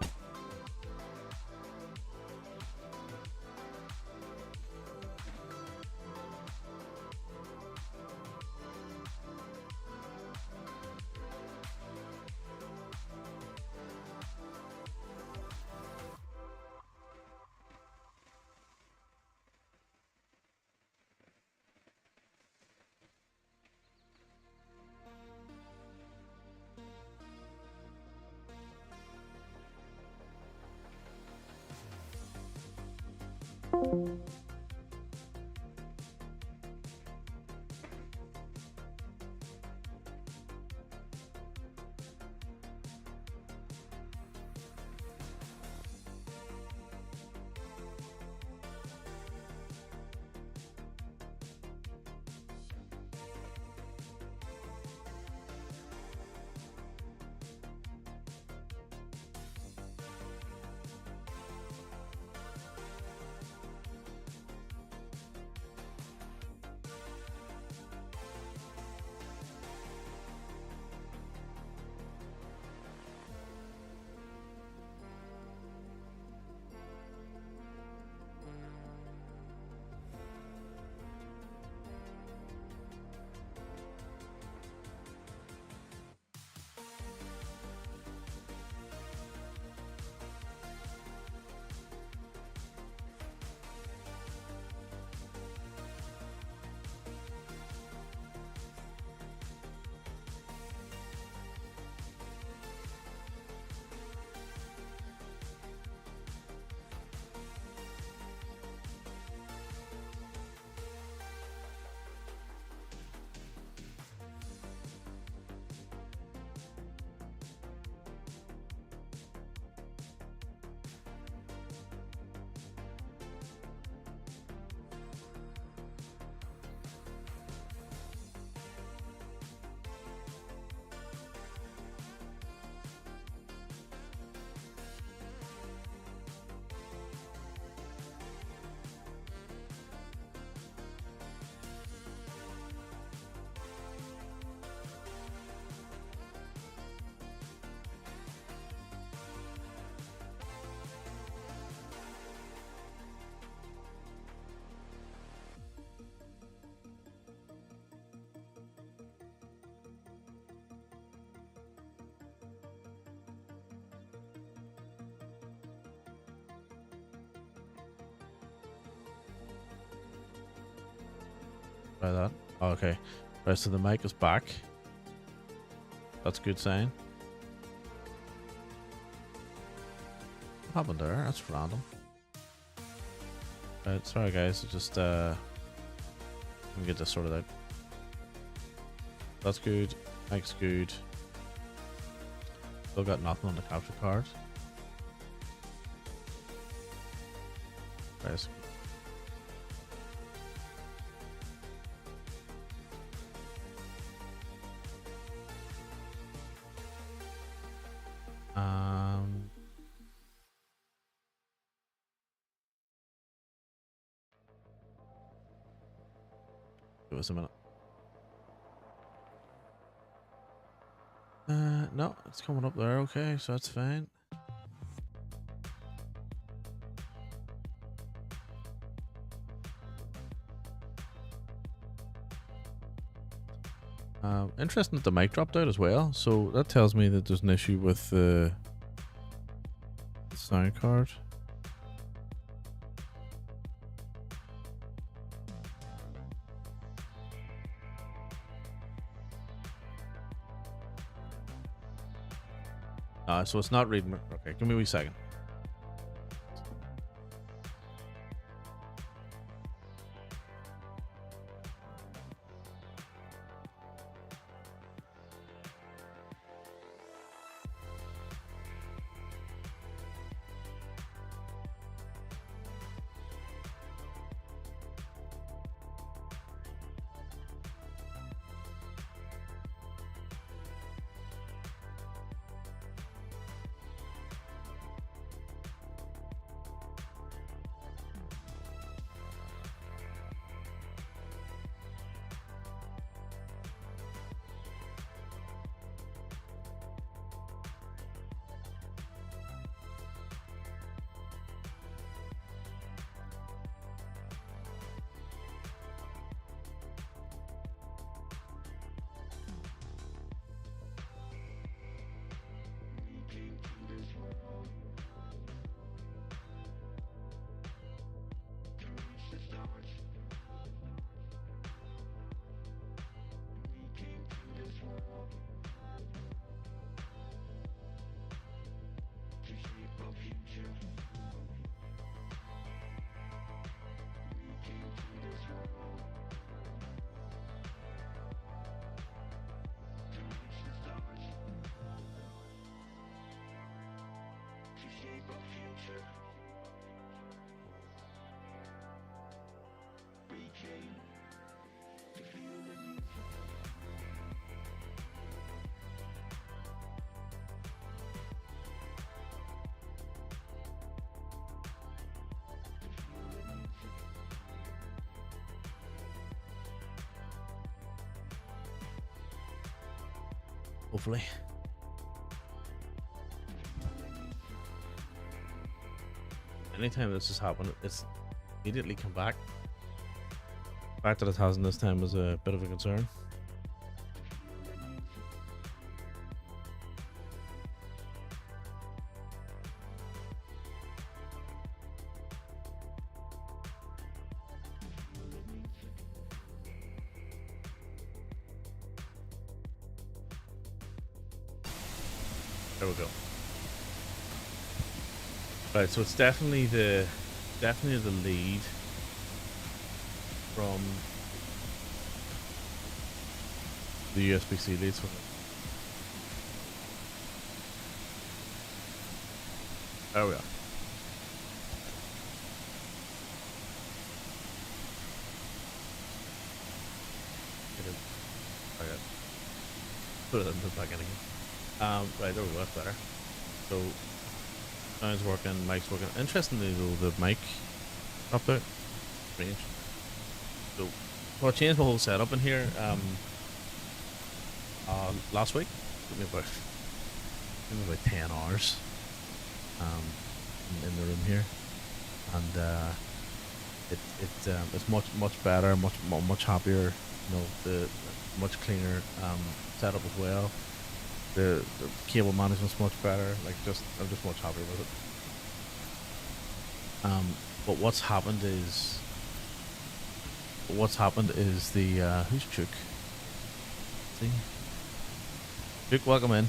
Try that. Oh, okay. Right, so the mic is back. That's a good sign. What happened there? That's random. Right, sorry guys, just let me get this sorted out. That's good. Mic's good. Still got nothing on the capture card. Right. Give us a minute. No, it's coming up there. Okay, so that's fine. Interesting that the mic dropped out as well. So that tells me that there's an issue with the sound card. So it's not reading. Okay, give me a wee second. Hopefully. Anytime this has happened, it's immediately come back. The fact that it hasn't this time is a bit of a concern. There we go. Right, so it's definitely the lead from the USB-C leads from it. There we are. Okay. Put it in, put it back in again. Right, there we go, that's better. So, sound's working, mic's working. Interestingly though, the mic dropped out. Strange. So, well, I changed my whole setup in here, last week. Took me about 10 hours, in the room here. And, it's much better, much happier, you know, the much cleaner, setup as well. The cable management's much better. Like, I'm just much happier with it. But what's happened is the who's Chuck? See, Chuck, welcome in.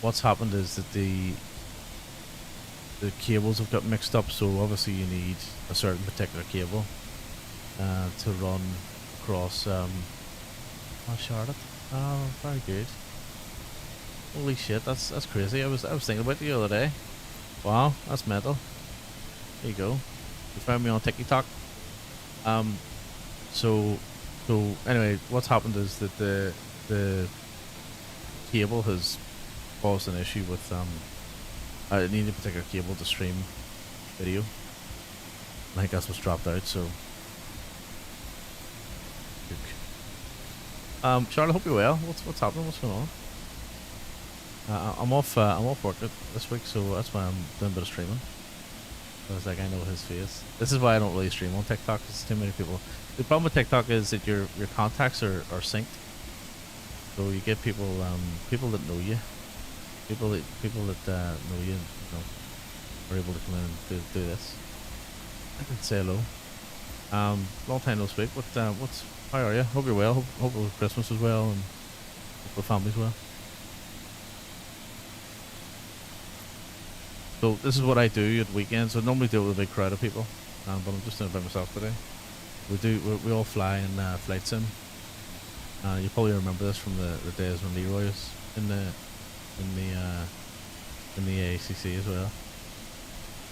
What's happened is that the cables have got mixed up. So obviously you need a certain particular cable to run across. Oh, Charlotte. Oh, very good. Holy shit, that's crazy. I was thinking about it the other day. Wow, that's mental. There you go. You found me on TikTok. So anyway, what's happened is that the cable has caused an issue with I need a particular cable to stream video. I think that's what's dropped out. So, Charlotte, I hope you're well. What's happening? What's going on? I'm off work this week, so that's why I'm doing a bit of streaming. I was like, I know his face. This is why I don't really stream on TikTok. There's too many people. The problem with TikTok is that your contacts are synced, so you get people that know you, people that know you, are able to come in and do this. Say hello. Long time no speak. How are you? Hope you're well. Hope Christmas is well and hope the family's well. So this is what I do at weekends. I normally deal with a big crowd of people, but I'm just doing it by myself today. We all fly in flight sim. You probably remember this from the days when Leroy was in the ACC as well.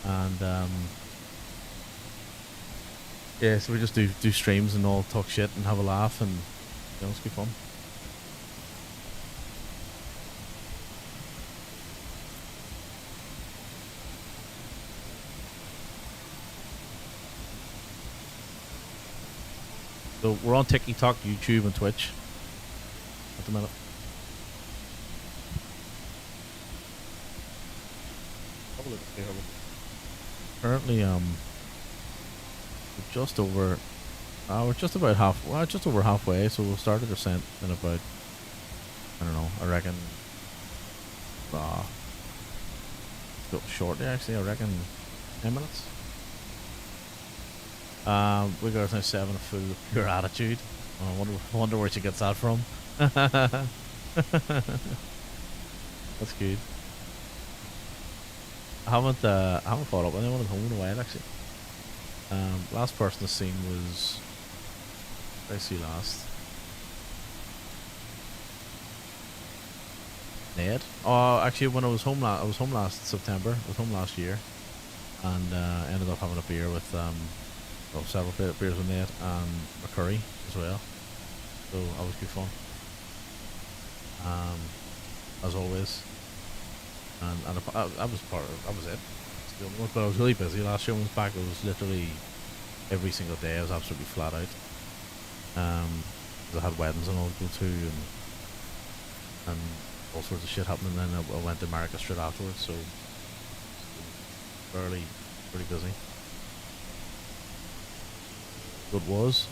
And yeah, so we just do streams and all talk shit and have a laugh, and it's good fun. So we're on TikTok, YouTube, and Twitch at the minute. Currently, we're just over halfway. So we'll start a descent in about, I don't know, I reckon, shortly actually. I reckon 10 minutes. We got now 7 full of pure attitude. I wonder where she gets that from. That's good. I haven't fought up with anyone at home in a while actually. Last person I seen was, what did I see last? Ned. Oh, actually, when I was home last September. I was home last year, and ended up having a beer with well, several beers with Ned and McCurry as well. So that was good fun. As always. And I was that was it. But I was really busy last year when I was back. It was literally every single day. I was absolutely flat out. 'Cause I had weddings and all to go to, and all sorts of shit happening. Then I went to America straight afterwards, so fairly pretty busy. It was.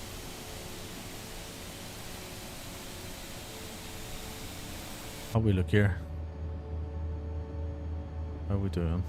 How we look here? How are we doing?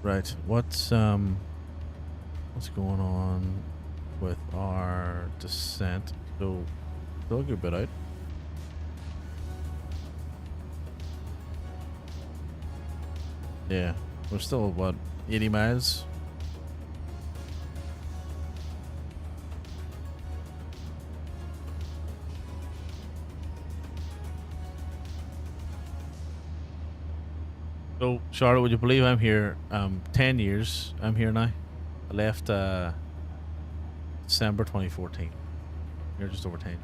Right, what's going on with our descent? So, still a good bit out. Yeah, we're still what, 80 miles? So, Charlotte, would you believe I'm here? 10 years I'm here now. I left December 2014. You're just over 10.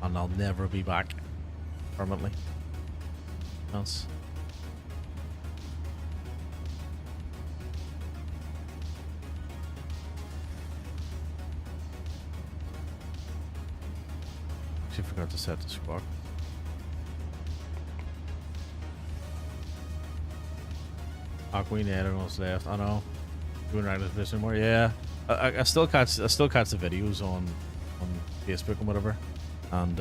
And I'll never be back permanently. Chance. Actually forgot to set the squawk. Queen Everyone's left. I know. Doing right at this anymore. Yeah. I still catch the videos on Facebook and whatever. And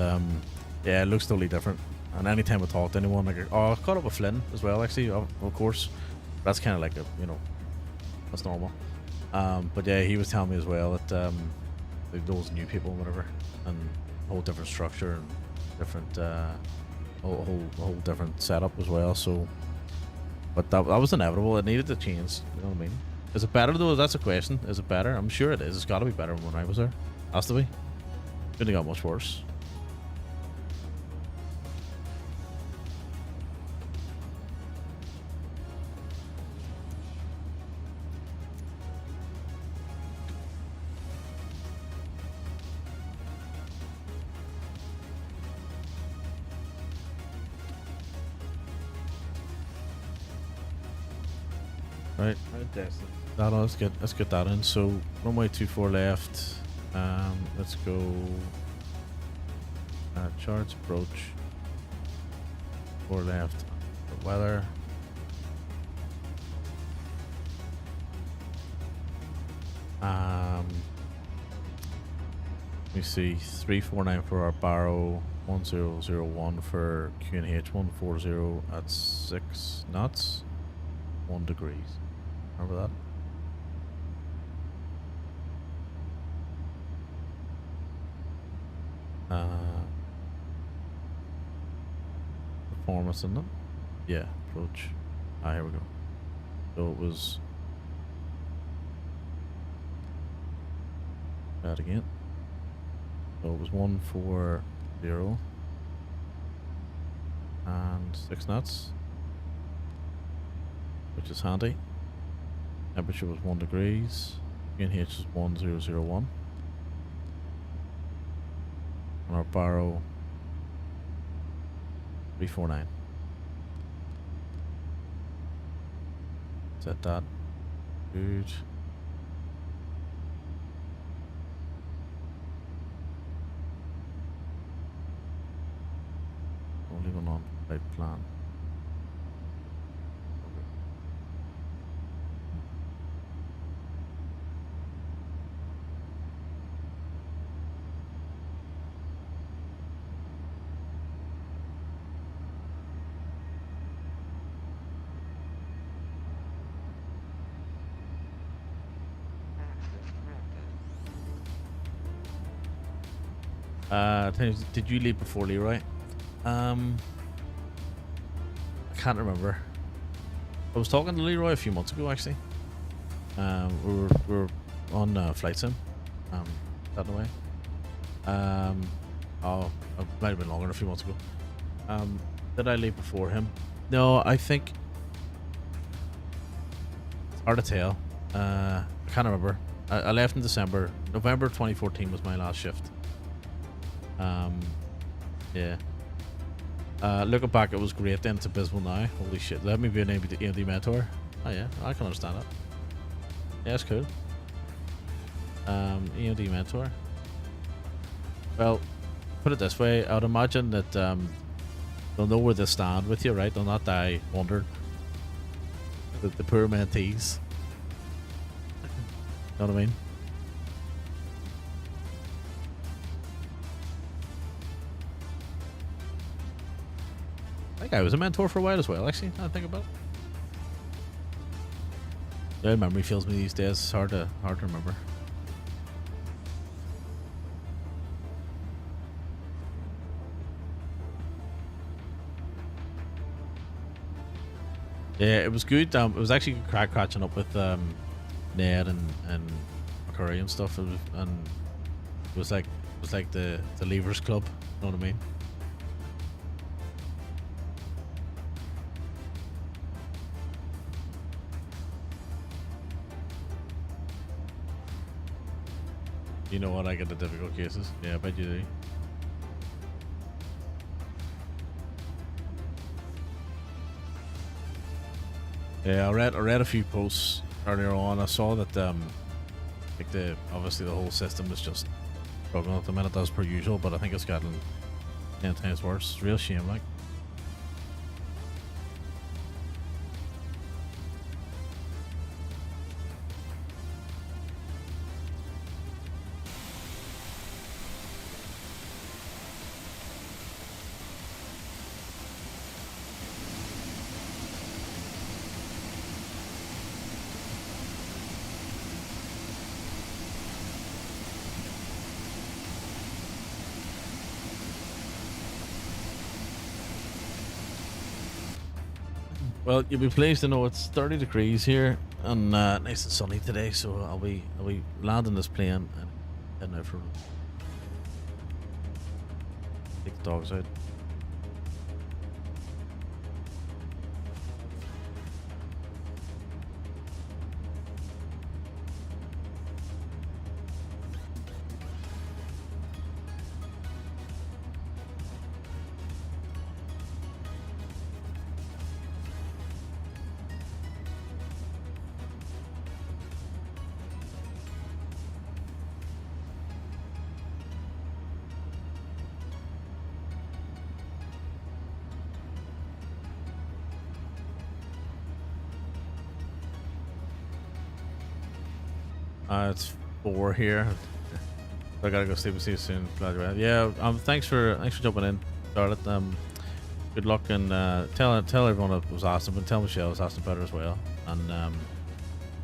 yeah, it looks totally different. And anytime I talk to anyone, like, oh, I caught up with Flynn as well, actually, of course. That's kind of like a, you know, that's normal. But yeah, he was telling me as well that like those new people and whatever, and a whole different structure and different whole different setup as well. So, but that was inevitable. It needed to change. You know what I mean? Is it better though? That's a question. Is it better? I'm sure it is. It's got to be better than when I was there. Has to be. Couldn't have got much worse. Right. Let's get that in. So runway 24 left. Let's go. Charts approach. 4 left. The weather. Let me see. 349 for our barrow. 1001 for QNH. 140 at 6 knots. 1 degrees. Remember that? Performance, isn't it? Yeah, approach. Here we go. So it was that again. So it was 140 and 6 knots, which is handy. Temperature was 1 degrees. QNH was 1001. And our barrow 349. Set that. Good. Only one on right plan. Did you leave before Leroy? I can't remember. I was talking to Leroy a few months ago, actually. We were on flight sim, that way. Oh, it might have been longer than a few months ago. Did I leave before him? No, I think it's hard to tell. I can't remember. I left in December. November 2014 was my last shift. Yeah. Looking back, it was great. Then it's abysmal now. Holy shit! Let me be an EMD mentor. Oh yeah, I can understand that. Yeah, it's cool. EMD mentor. Well, put it this way, I would imagine that they'll know where they stand with you, right? They'll not die wondering. The poor mentees. Know what I mean? I think I was a mentor for a while as well, actually, now I think about it. Yeah, memory fails me these days. It's hard to remember. Yeah, it was good. It was actually crack catching up with Ned and McCurry and stuff. It was like the Leavers Club. You know what I mean? You know what? I get the difficult cases. Yeah, I bet you do. Yeah, I read a few posts earlier on. I saw that like obviously the whole system is just struggling at the minute as per usual, but I think it's gotten 10 times worse. It's a real shame, like. Well, you'll be pleased to know it's 30 degrees here and nice and sunny today, so I'll be landing this plane and heading out for take the dogs out. It's 4 here. I gotta go sleep and see you soon. Glad you're out. Yeah. Thanks for jumping in, Charlotte. Good luck and tell everyone that was asking, but tell Michelle I was asking about her as well. And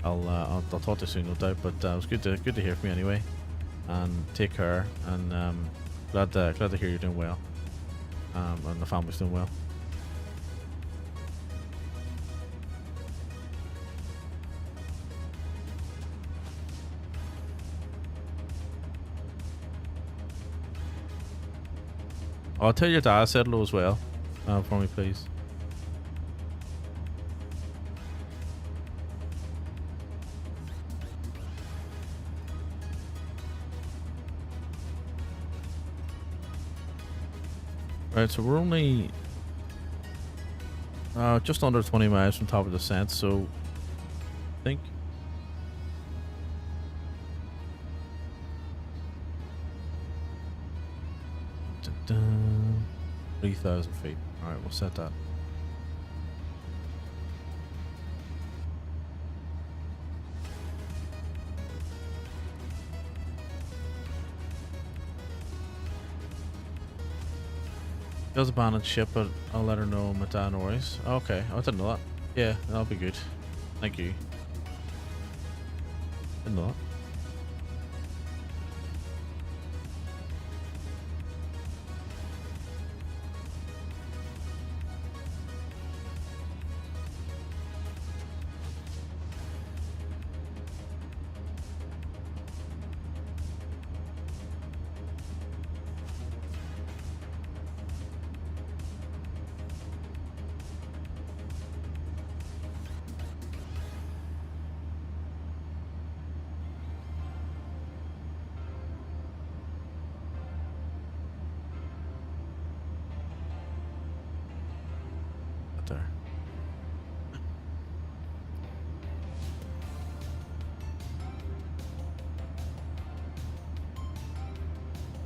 I'll talk to you soon, no doubt. But it was good to hear from you anyway. And take care. And glad to hear you're doing well. And the family's doing well. I'll tell your dad I said hello as well, for me, please. Right, so we're only just under 20 miles from top of the descent, so I think 3,000 feet. Alright, we'll set that. There's a abandoned ship, but I'll let her know my dad, no worries. Okay, I didn't know that. Yeah, that'll be good. Thank you. Didn't know that. there.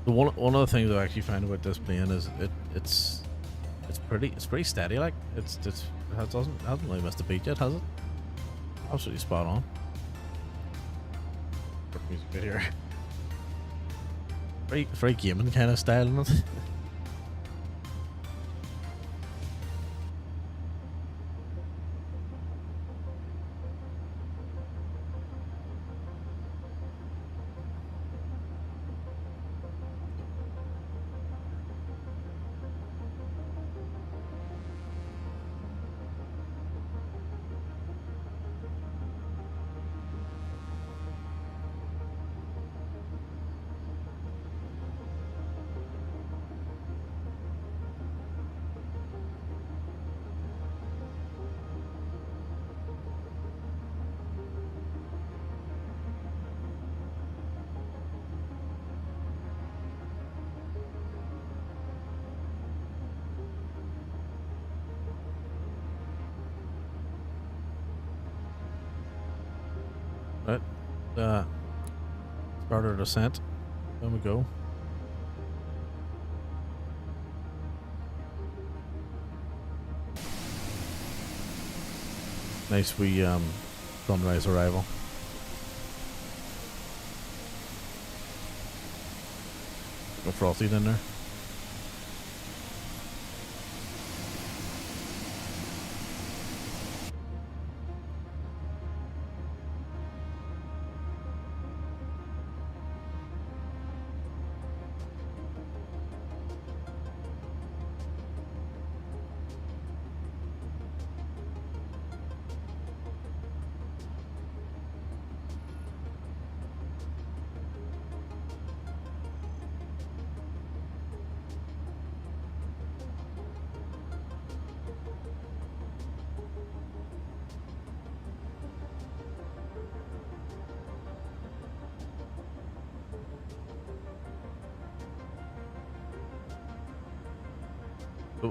The one of the things I actually find about this plane is it's pretty steady. Like it hasn't really missed a beat yet, has it? Absolutely spot on. Music bit here. Very gaming kind of style, isn't it? Right. Start our descent. There we go. Nice wee sunrise arrival. Go frothy in there.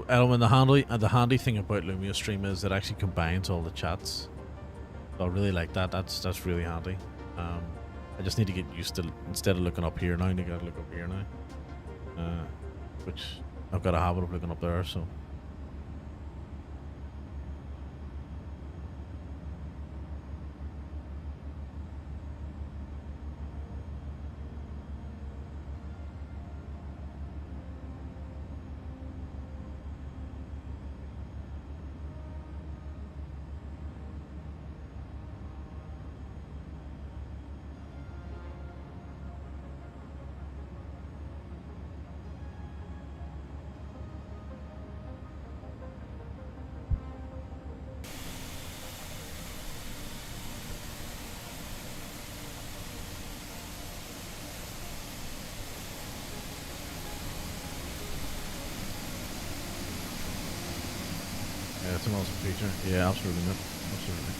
Element, the handy thing about Lumia Stream is it actually combines all the chats. So I really like that. That's really handy. I just need to get used to, instead of looking up here now, I gotta look up here now. Which I've got a habit of looking up there, so. Yeah, it's an awesome feature. Yeah, absolutely, man. Absolutely.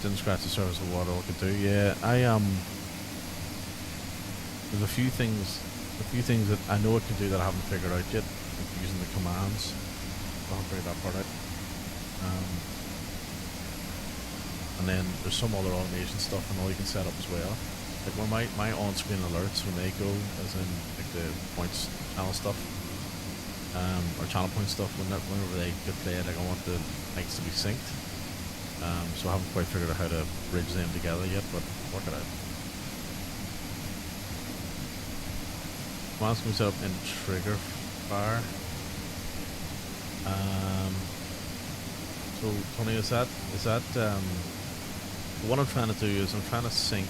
Didn't scratch the surface of water. What could do? Yeah, there's a few things that I know it can do that I haven't figured out yet. Like using the commands, I haven't figured that part out. And then there's some other automation stuff and all you can set up as well. Like when my on-screen alerts when they go, as in like the points channel stuff, or channel point stuff, whenever they get played, like I want the mics to be synced. So I haven't quite figured out how to bridge them together yet, but work it out. Commands can be set up in trigger fire. So Tony, is that what I'm trying to do is I'm trying to sync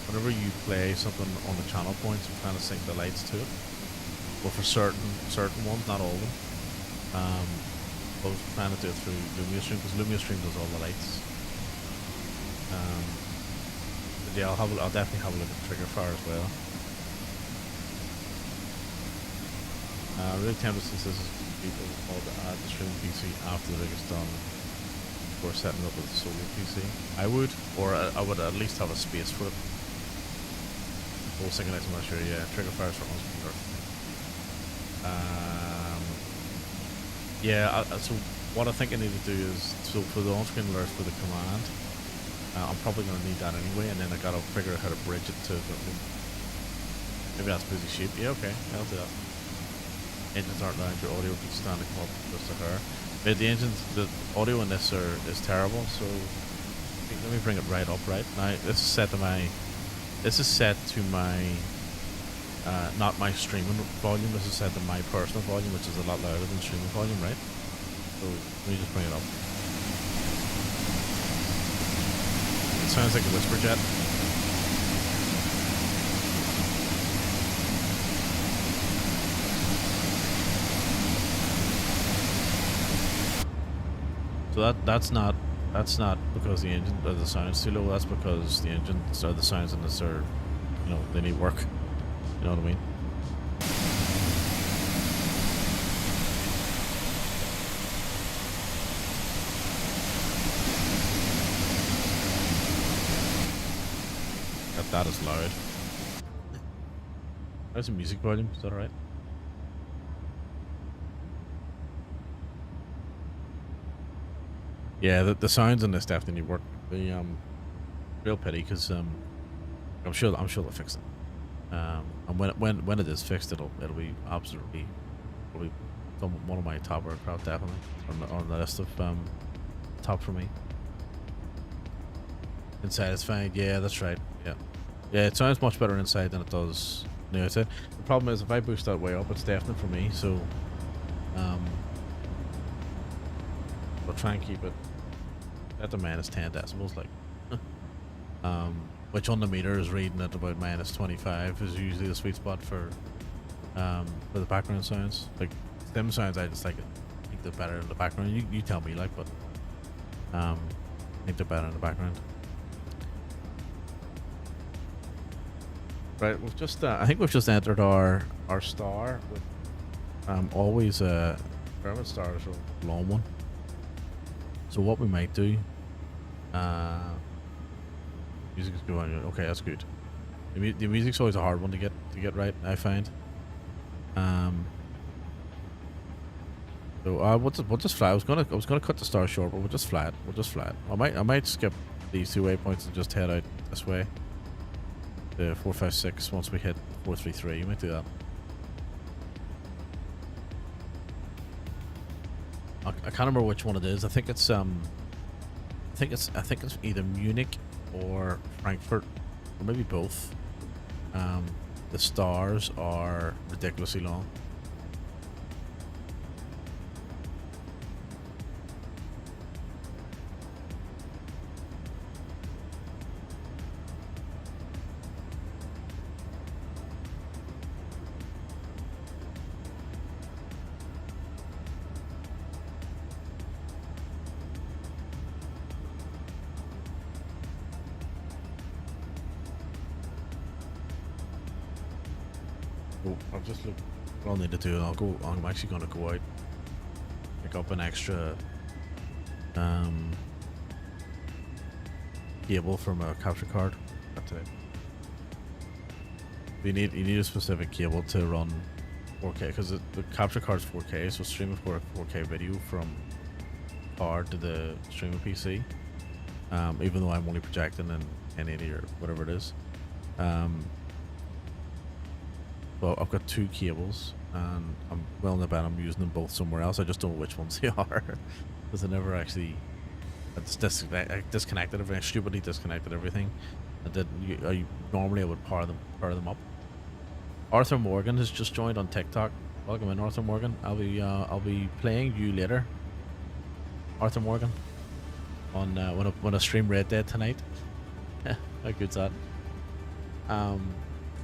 whenever you play something on the channel points, I'm trying to sync the lights to it. But for certain ones, not all of them. I was trying to do it through Lumia Stream because Lumia Stream does all the lights. But yeah, I'll definitely have a look at trigger fire as well. Really tempted since this is people all to add the stream PC after the rig is done. before setting up with a solo PC. I would, or I would at least have a space for it. Full synchronized, I'm not sure. Yeah, trigger fires for on-screen alert. Yeah. So what I think I need to do is for the on-screen alert for the command. I'm probably going to need that anyway, and then I got to figure out how to bridge it to the. Maybe that's busy sheep. Yeah, okay, I'll do that. Engines aren't loud. Your audio can stand to come up just to her. But the audio in this is terrible. So let me bring it right up. Right now, this is set to my. This is set to my. Not my streaming volume. This is set to my personal volume, which is a lot louder than streaming volume, right? So let me just bring it up. It sounds like a whisper jet. So that's not because the engine or the sound's too low. That's because the engine or the sounds in this are, they need work. You know what I mean? That is loud. There's a music volume. Is that alright? Yeah, the sounds in this definitely work. The real pity because I'm sure they'll fix it. And when it is fixed, it'll be absolutely probably one of my top aircraft definitely on the list of top for me. Inside is fine. Yeah, that's right. Yeah, it sounds much better inside than it does on the outside. The problem is if I boost that way up, it's deafening for me. So I'll try and keep it at the minus 10 decibels, like, which on the meter is reading at about minus 25 is usually the sweet spot for the background sounds. Like them sounds, I just like it. I think they're better in the background. You tell me, like, but I think they're better in the background. Right, we've just I think we've just entered our star with always pyramid star is a long one. So what we might do, music is going. Okay, that's good. The music's always a hard one to get right, I find. So we'll just fly. I was gonna cut the star short, but we'll just fly it. I might skip these two waypoints and just head out this way. The 456 once we hit 433, you might do that. I can't remember which one it is. I think it's either Munich or Frankfurt, or maybe both. The stars are ridiculously long. I'll just look what I'll need to do. I'm actually going to go out, pick up an extra cable from a capture card. That's it. You need a specific cable to run 4K because the capture card's 4K, so streaming 4K video from card to the streaming PC. Even though I'm only projecting in 1080 or whatever it is. Well, I've got two cables, and I'm willing to bet I'm using them both somewhere else. I just don't know which ones they are, because I never actually. I disconnected everything. I stupidly disconnected everything. Normally I would power them up. Arthur Morgan has just joined on TikTok. Welcome in, Arthur Morgan. I'll be playing you later, Arthur Morgan, on when I stream Red Dead tonight. How good's that?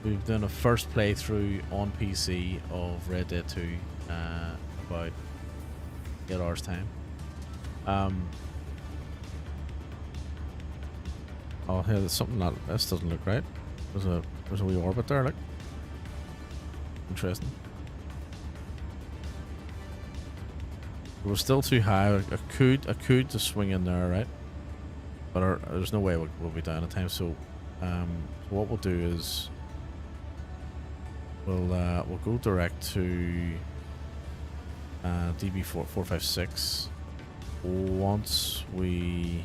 We've done a first playthrough on PC of Red Dead 2 about 8 hours time. Oh, hey, there's something this doesn't look right. There's a wee orbit there, look. Interesting. We're still too high. I could just swing in there, right? But there's no way we'll be down in time. So, what we'll do is we'll go direct to DB 456 once we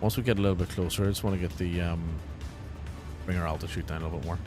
get a little bit closer. I just want to get the bring our altitude down a little bit more.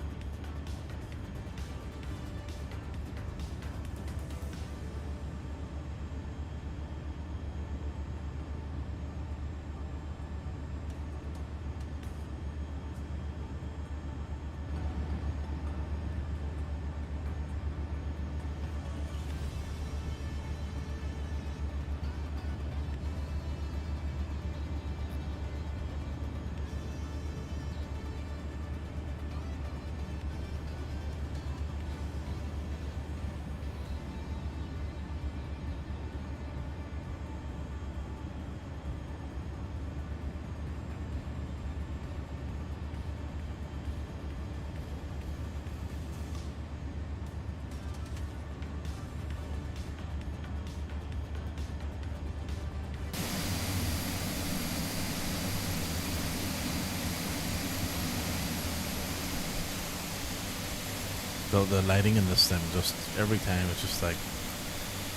The lighting in this thing, just every time it's just like,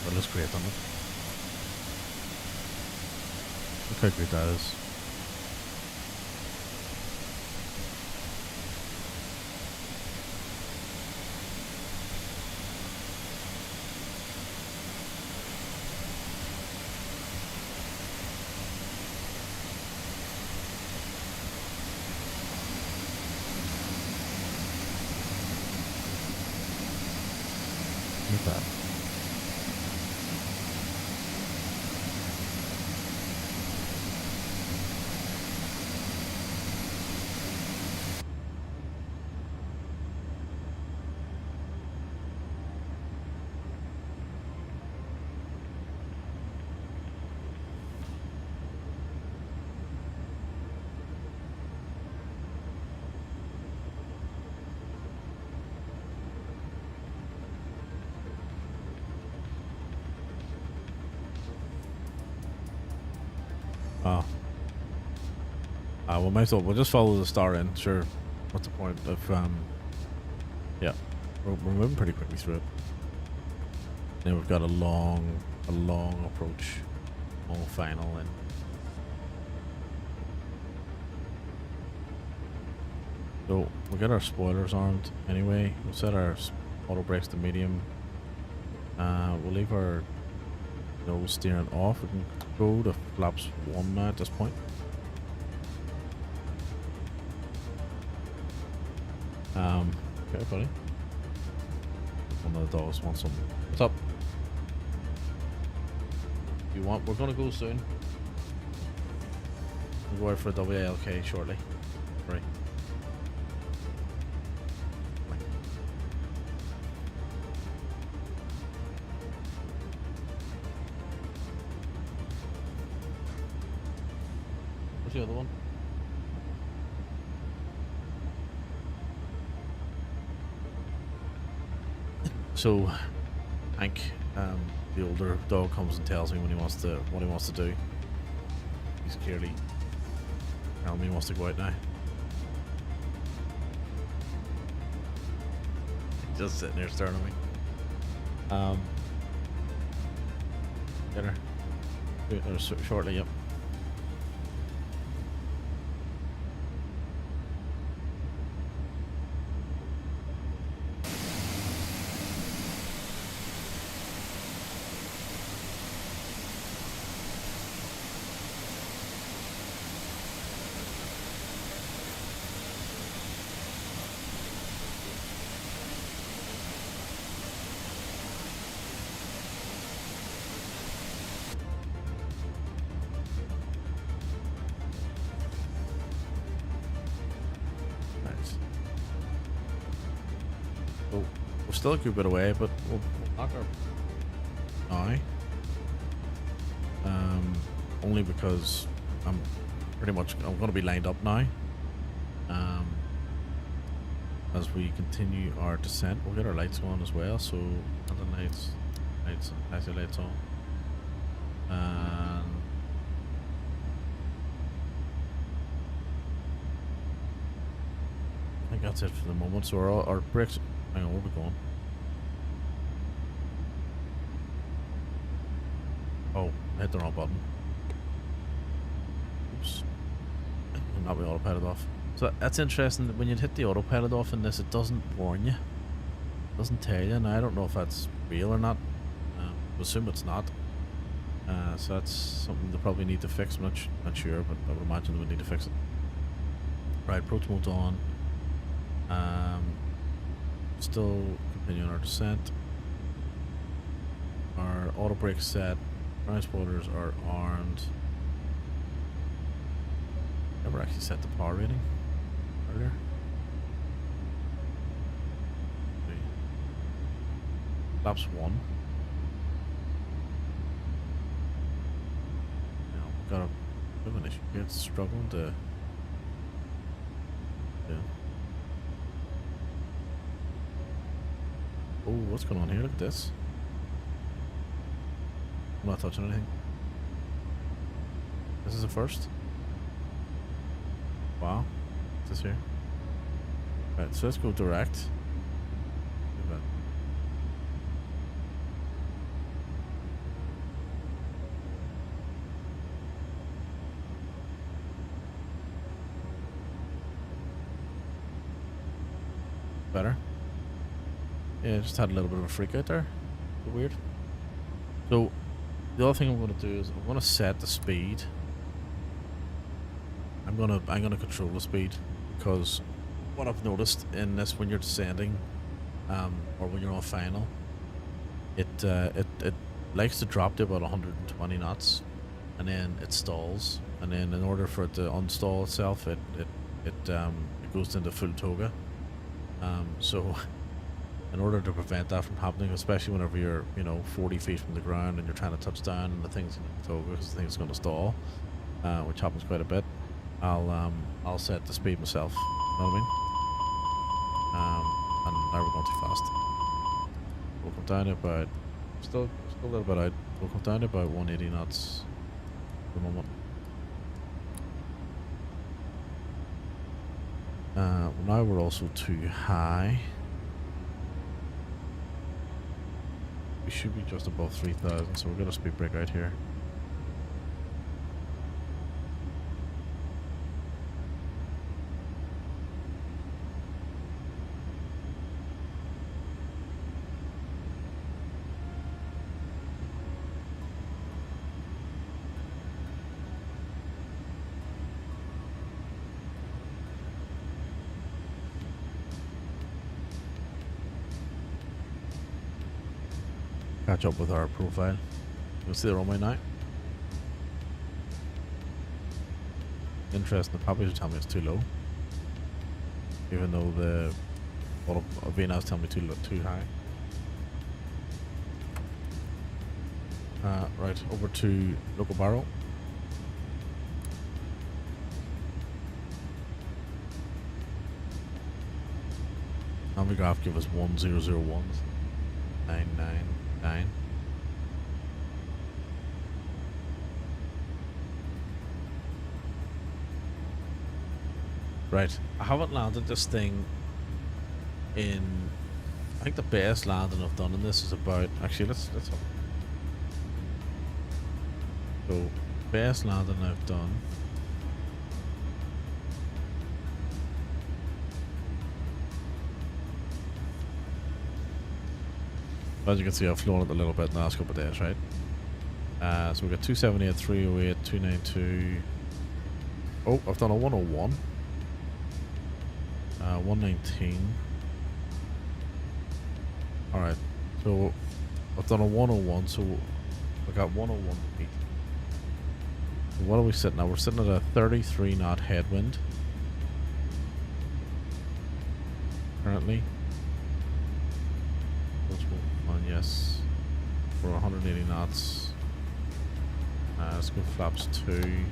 it looks great on it. Look how great that is. Look at that. Oh. Well, might as well. We'll just follow the star in. Sure. What's the point of, yeah. We're moving pretty quickly through it. Then we've got a long approach. Long final and so we'll get our spoilers armed anyway. We'll set our auto brakes to medium. We'll leave our nose steering off. We can go to flaps 1 now at this point. Okay, buddy. One of the dogs wants some. What's up? You want? We're gonna go soon. We'll go out for a WLK shortly. Right. Where's the other one? So, Hank, the older dog, comes and tells me what he wants to do. He's clearly telling me he wants to go out now. Just sitting there staring at me. Get her. Shortly, yep. Still a good bit away, but we'll knock our now. Only because I'm going to be lined up now. As we continue our descent, we'll get our lights on as well. So, other lights, Lights, I see lights on. And I think that's it for the moment. So our brakes. Hang on, where are we going? Oh, I hit the wrong button. Oops. Not be autopilot off. So that's interesting that when you hit the autopilot off in this, it doesn't warn you. It doesn't tell you. Now I don't know if that's real or not. I assume it's not. So that's something they probably need to fix. I'm not sure, but I would imagine they would need to fix it. Right, approach mode's on. Still continuing our descent. Our auto brake set. Ground spoilers are armed. Never actually set the power rating earlier. Laps 1. Now we've got a bit of an issue here. It's struggling to. Yeah. Oh, what's going on here? Look at this. I'm not touching anything. This is the first. Wow. What's this here? Right, so let's go direct. Look at that. Better. Yeah, just had a little bit of a freak out there. Weird. So the other thing I'm going to do is I'm going to set the speed. I'm gonna control the speed, because what I've noticed in this, when you're descending, or when you're on final, it likes to drop to about 120 knots, and then it stalls, and then in order for it to unstall itself, it goes into full toga. So in order to prevent that from happening, especially whenever you're 40 feet from the ground and you're trying to touch down and the thing's in the toga because the thing's going to stall, which happens quite a bit, I'll set the speed myself. You know what I mean? And now we're going too fast. We'll come down to about still a little bit out. We'll come down to about 180 knots at the moment. Now we're also too high. We should be just above 3,000, so we're gonna speed brake out here. Catch up with our profile. You'll see the runway now. Interesting, the publisher tell me it's too low, even though the VNAs tell me too high. Right, over to local barrel. And the graph give us 1001 999. Right, I haven't landed this thing in. I think the best landing I've done in this is about. Actually, let's have. So, best landing I've done. As you can see, I've flown it a little bit in the last couple of days, right? So we've got 278, 308, 292. Oh, I've done a 101. 119. Alright, so I've done a 101, so we got 101 feet. So what are we sitting at? We're sitting at a 33 knot headwind currently. Yes, for 180 knots. Let's go flaps 2.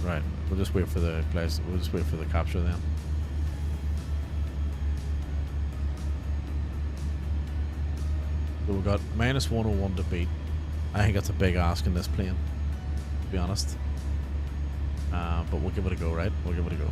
Right. We'll just wait for the place. We'll just wait for the capture then. So we got minus 101 to beat. I think that's a big ask in this plane, to be honest. But we'll give it a go, right? We'll give it a go.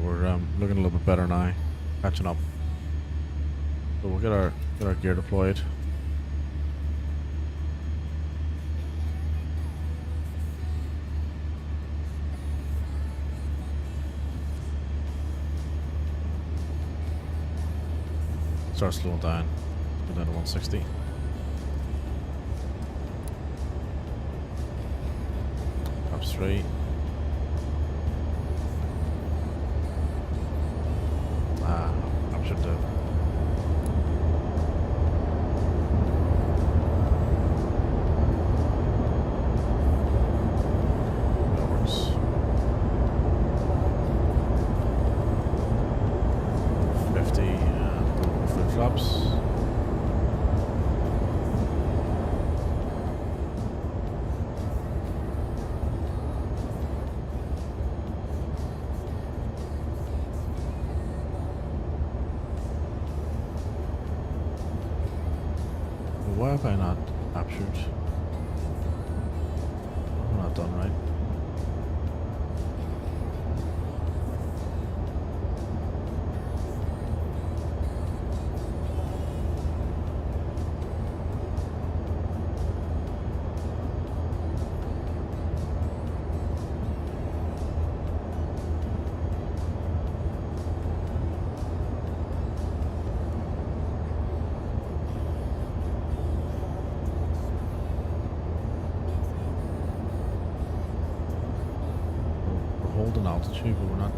We're looking a little bit better now, catching up. So we'll get our gear deployed. Start slowing down, go down to 160. Top 3. Option 2. That works. 50 and flip flops. Why have I not captured? I'm not done right. Holding altitude, but we're not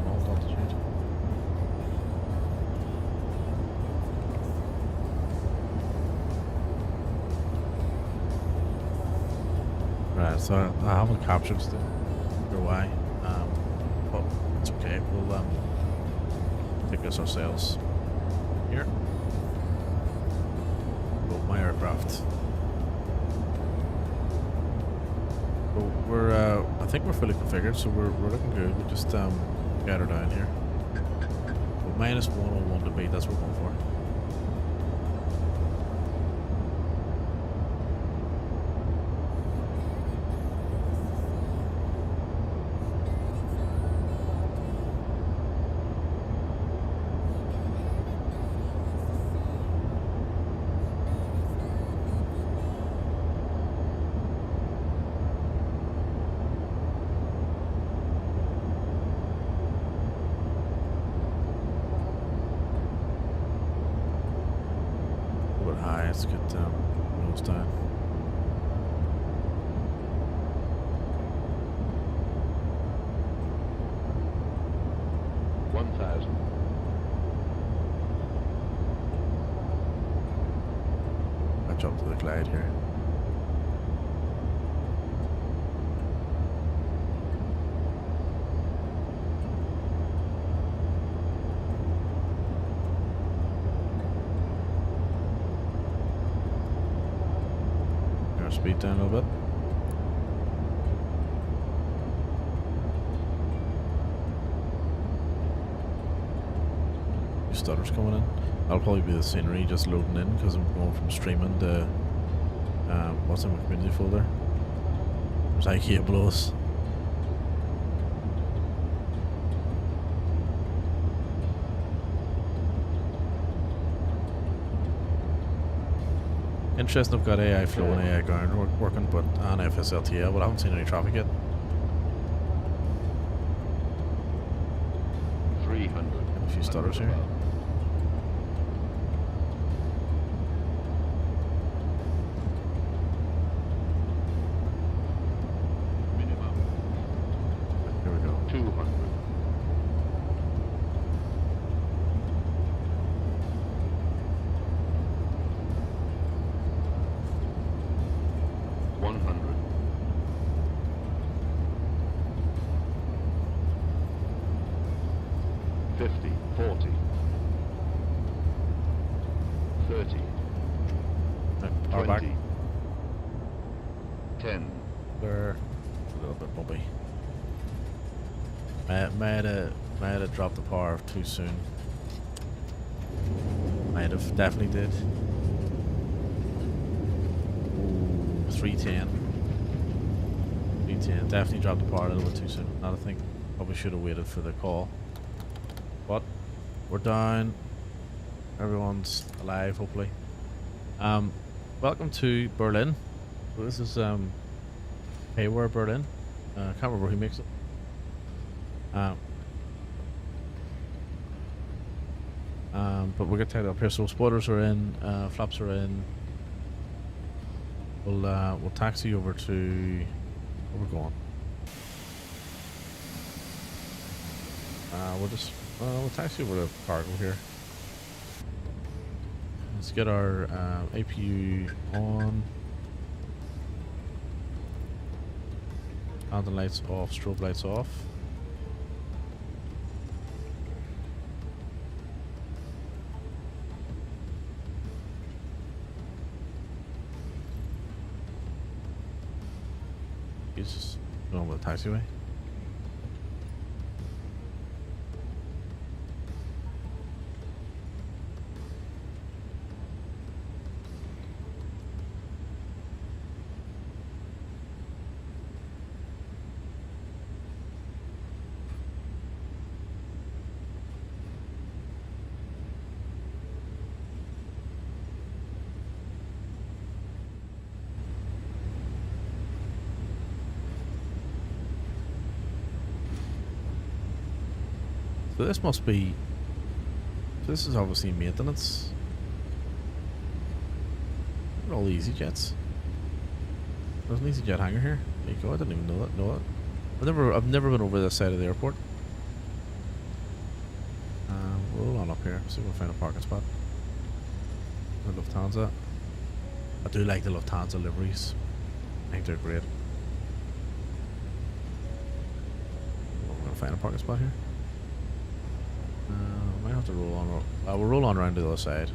hold altitude. Right, so I haven't captured the why, but it's okay. We'll take this ourselves. Here, go my aircraft. So we're I think we're fully configured, so we're looking good. We just got her down here. But minus 101 to beat, that's what we're going for. 1,000. I jump to the glide here. Our speed down a little bit. Stutters coming in. That'll probably be the scenery just loading in because I'm going from streaming to what's in my community folder. There's IKEA blows. Interesting, I've got AI flow and AI ground working, but on FSLTL, but I haven't seen any traffic yet. 300. A few stutters here. Minimum. Here we go. 200. Power back. 10. They're a little bit bumpy. Might have dropped the power too soon. Might have, definitely did. Ooh, 310. 310. Definitely dropped the power a little bit too soon. Not a thing. Probably should have waited for the call. But we're down. Everyone's alive, hopefully. Welcome to Berlin. So this is Hayward, Berlin. Can't remember who makes it. But we'll get tied up here. So spoilers are in, flaps are in. We'll taxi over to where we're going. We'll taxi over to cargo here. Let's get our APU on. Lantern lights off, strobe lights off. He's just going with the taxiway. So this must be. This is obviously maintenance. Look at all the EasyJets. There's an EasyJet hangar here. There you go. I didn't even know that. I've never been over this side of the airport. We'll roll on up here. See if we can find a parking spot. The Lufthansa. I do like the Lufthansa liveries. I think they're great. We're gonna find a parking spot here. Might have to roll on. We'll roll on around to the other side.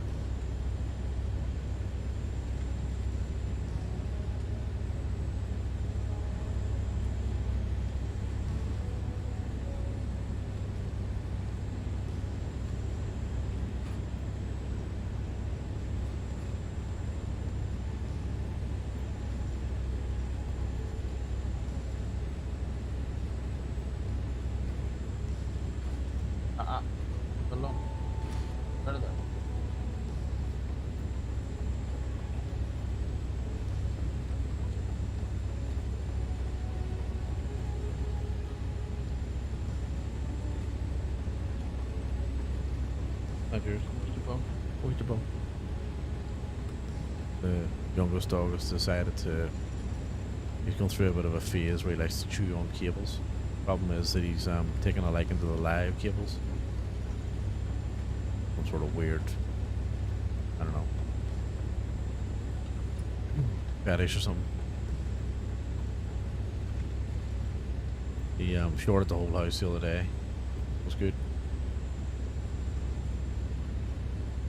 The youngest dog has decided he's gone through a bit of a phase where he likes to chew on cables. Problem is that he's taken a liking to the live cables. some sort of weird, I don't know, fetish or something. He shorted the whole house the other day. It was good.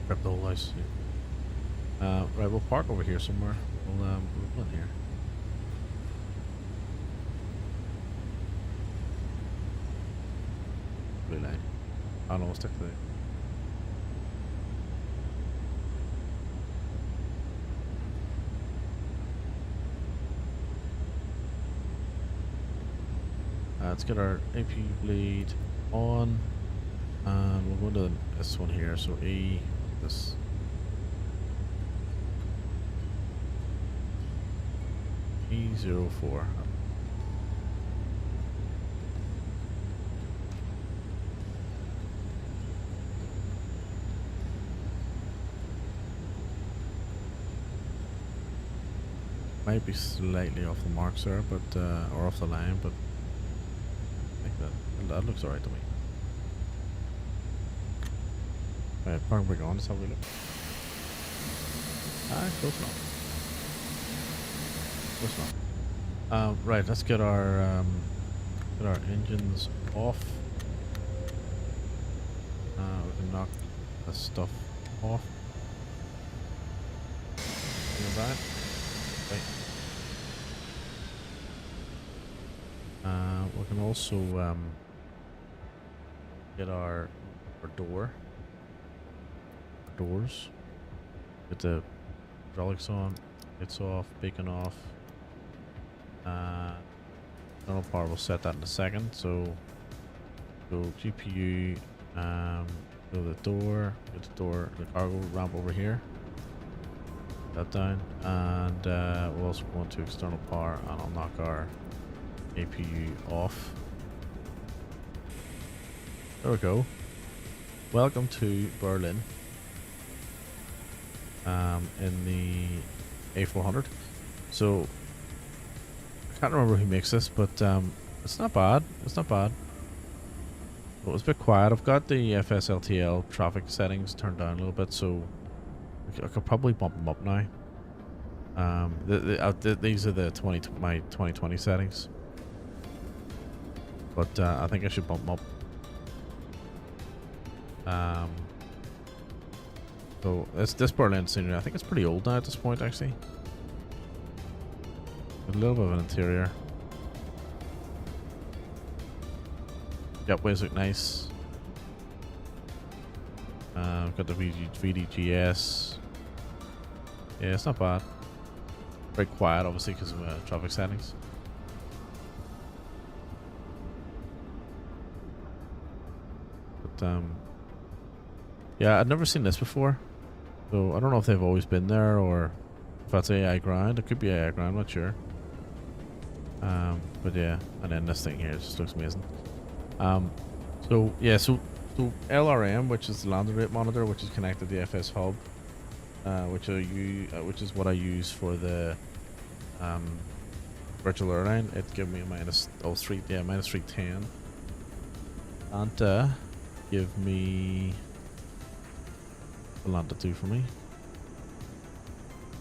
Prepped the whole house. Yeah. Right, we'll park over here somewhere. We'll go in here. Blue line. Oh no, we'll stick to it. Let's get our AP bleed on, and we'll go into this one here. So this. E04. Might be slightly off the mark, sir, but or off the line, but I think that looks alright to me. Right, park brake on. Let's have a look. Close enough. Right, let's get our engines off. We can knock the stuff off. That. Right. We can also get our doors. Get the hydraulics on. Lights off. Beacon off. Internal power, we'll set that in a second. So GPU, go the door, get the cargo ramp over here. That down, and we'll also go into external power, and I'll knock our APU off. There we go. Welcome to Berlin. In the A400. So I can't remember who makes this, but it's not bad. It's not bad. It was a bit quiet. I've got the FSLTL traffic settings turned down a little bit, so I could probably bump them up now. These are my 2020 settings, but I think I should bump them up. So this Berlin scenery, I think it's pretty old now at this point, actually. A little bit of an interior. Gateways look nice. Got the VDGS. Yeah, it's not bad. Very quiet, obviously, because of traffic settings. But yeah, I'd never seen this before, so I don't know if they've always been there or if that's AI ground. It could be AI ground, I'm not sure. But yeah, and then this thing here just looks amazing. So yeah, so LRM, which is the landing rate monitor, which is connected to the FS hub, which is what I use for the virtual airline. It gave me a minus 310, and give me the longitude for me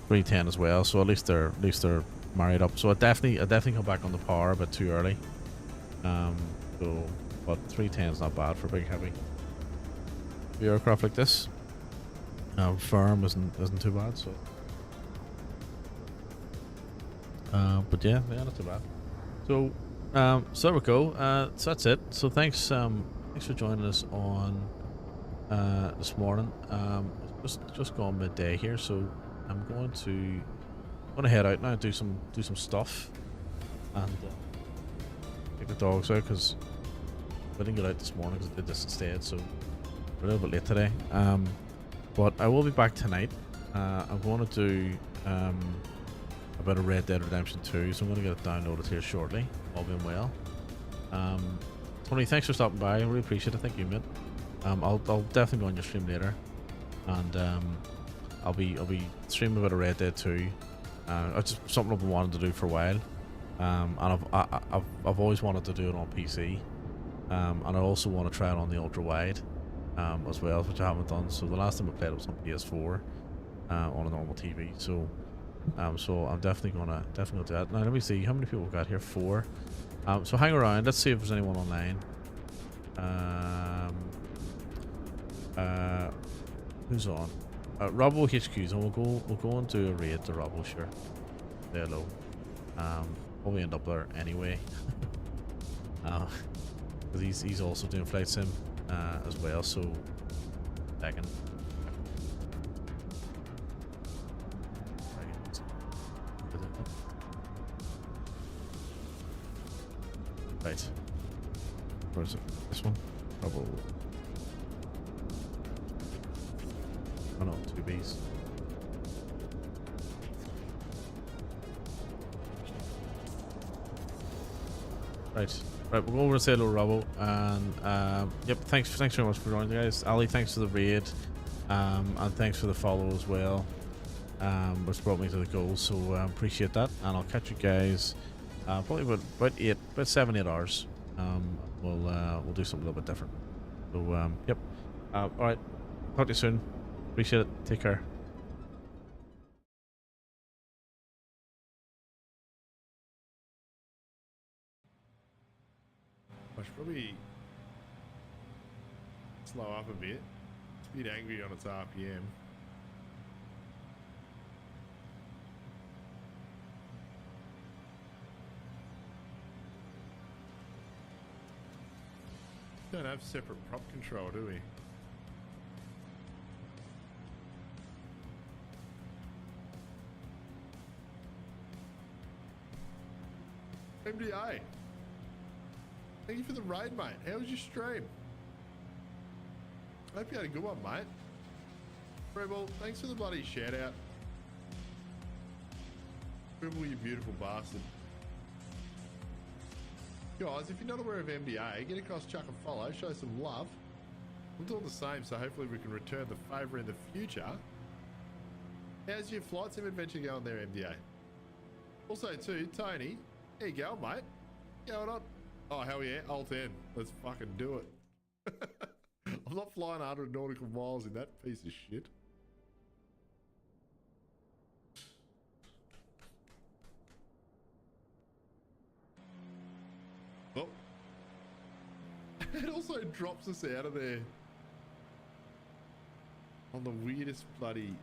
310 as well. So at least they're married up. So I definitely come back on the power a bit too early. So but 310 is not bad for a big heavy aircraft like this. Firm isn't too bad. So but yeah, not too bad. So so there we go. So that's it. So thanks for joining us on this morning. Just gone midday here, so I'm going to head out now and do some stuff and take the dogs out because I didn't get out this morning because I did this instead, so we're a little bit late today. But I will be back tonight. I'm going to do about a Red Dead Redemption 2, so I'm going to get it downloaded here shortly, all being well. Tony, thanks for stopping by. I really appreciate it. Thank you, mate. I'll definitely be on your stream later, and I'll be streaming about a Red Dead 2. It's just something I've been wanting to do for a while, and I've always wanted to do it on PC, and I also want to try it on the ultra wide. as well, which I haven't done. So the last time I played it was on PS4 on a normal TV. So so I'm definitely gonna do that. Now let me see how many people we got here. 4. So hang around. Let's see if there's anyone online. Who's on? Robbo HQ's on. We'll go and do a raid to Robbo, sure. Say hello. Probably end up there anyway. Because he's also doing flight sim as well. So second. Right. Where's it? This one? Robbo. Oh no, 2 Bs. Right, we'll go over and say hello, Robbo, and yep, thanks very much for joining, guys. Ali, thanks for the raid, and thanks for the follow as well, which brought me to the goal. So appreciate that, and I'll catch you guys probably about 7-8 hours. We'll do something a little bit different. So yep, all right, talk to you soon. Appreciate it. Take care. I should probably slow up a bit. It's a bit angry on its RPM. Don't have separate prop control, do we? MDA. Thank you for the raid, mate. How was your stream? I hope you had a good one, mate. Rebel, thanks for the bloody shout out. Rebel, you beautiful bastard. Guys, if you're not aware of MDA, get across, chuck and follow, show some love. I'm doing the same, so hopefully we can return the favour in the future. How's your flight sim adventure going there, MDA? Also, too, Tony, there you go, mate. Going on. Oh, hell yeah, Alt N. Let's fucking do it. I'm not flying 100 nautical miles in that piece of shit. Oh. It also drops us out of there on the weirdest bloody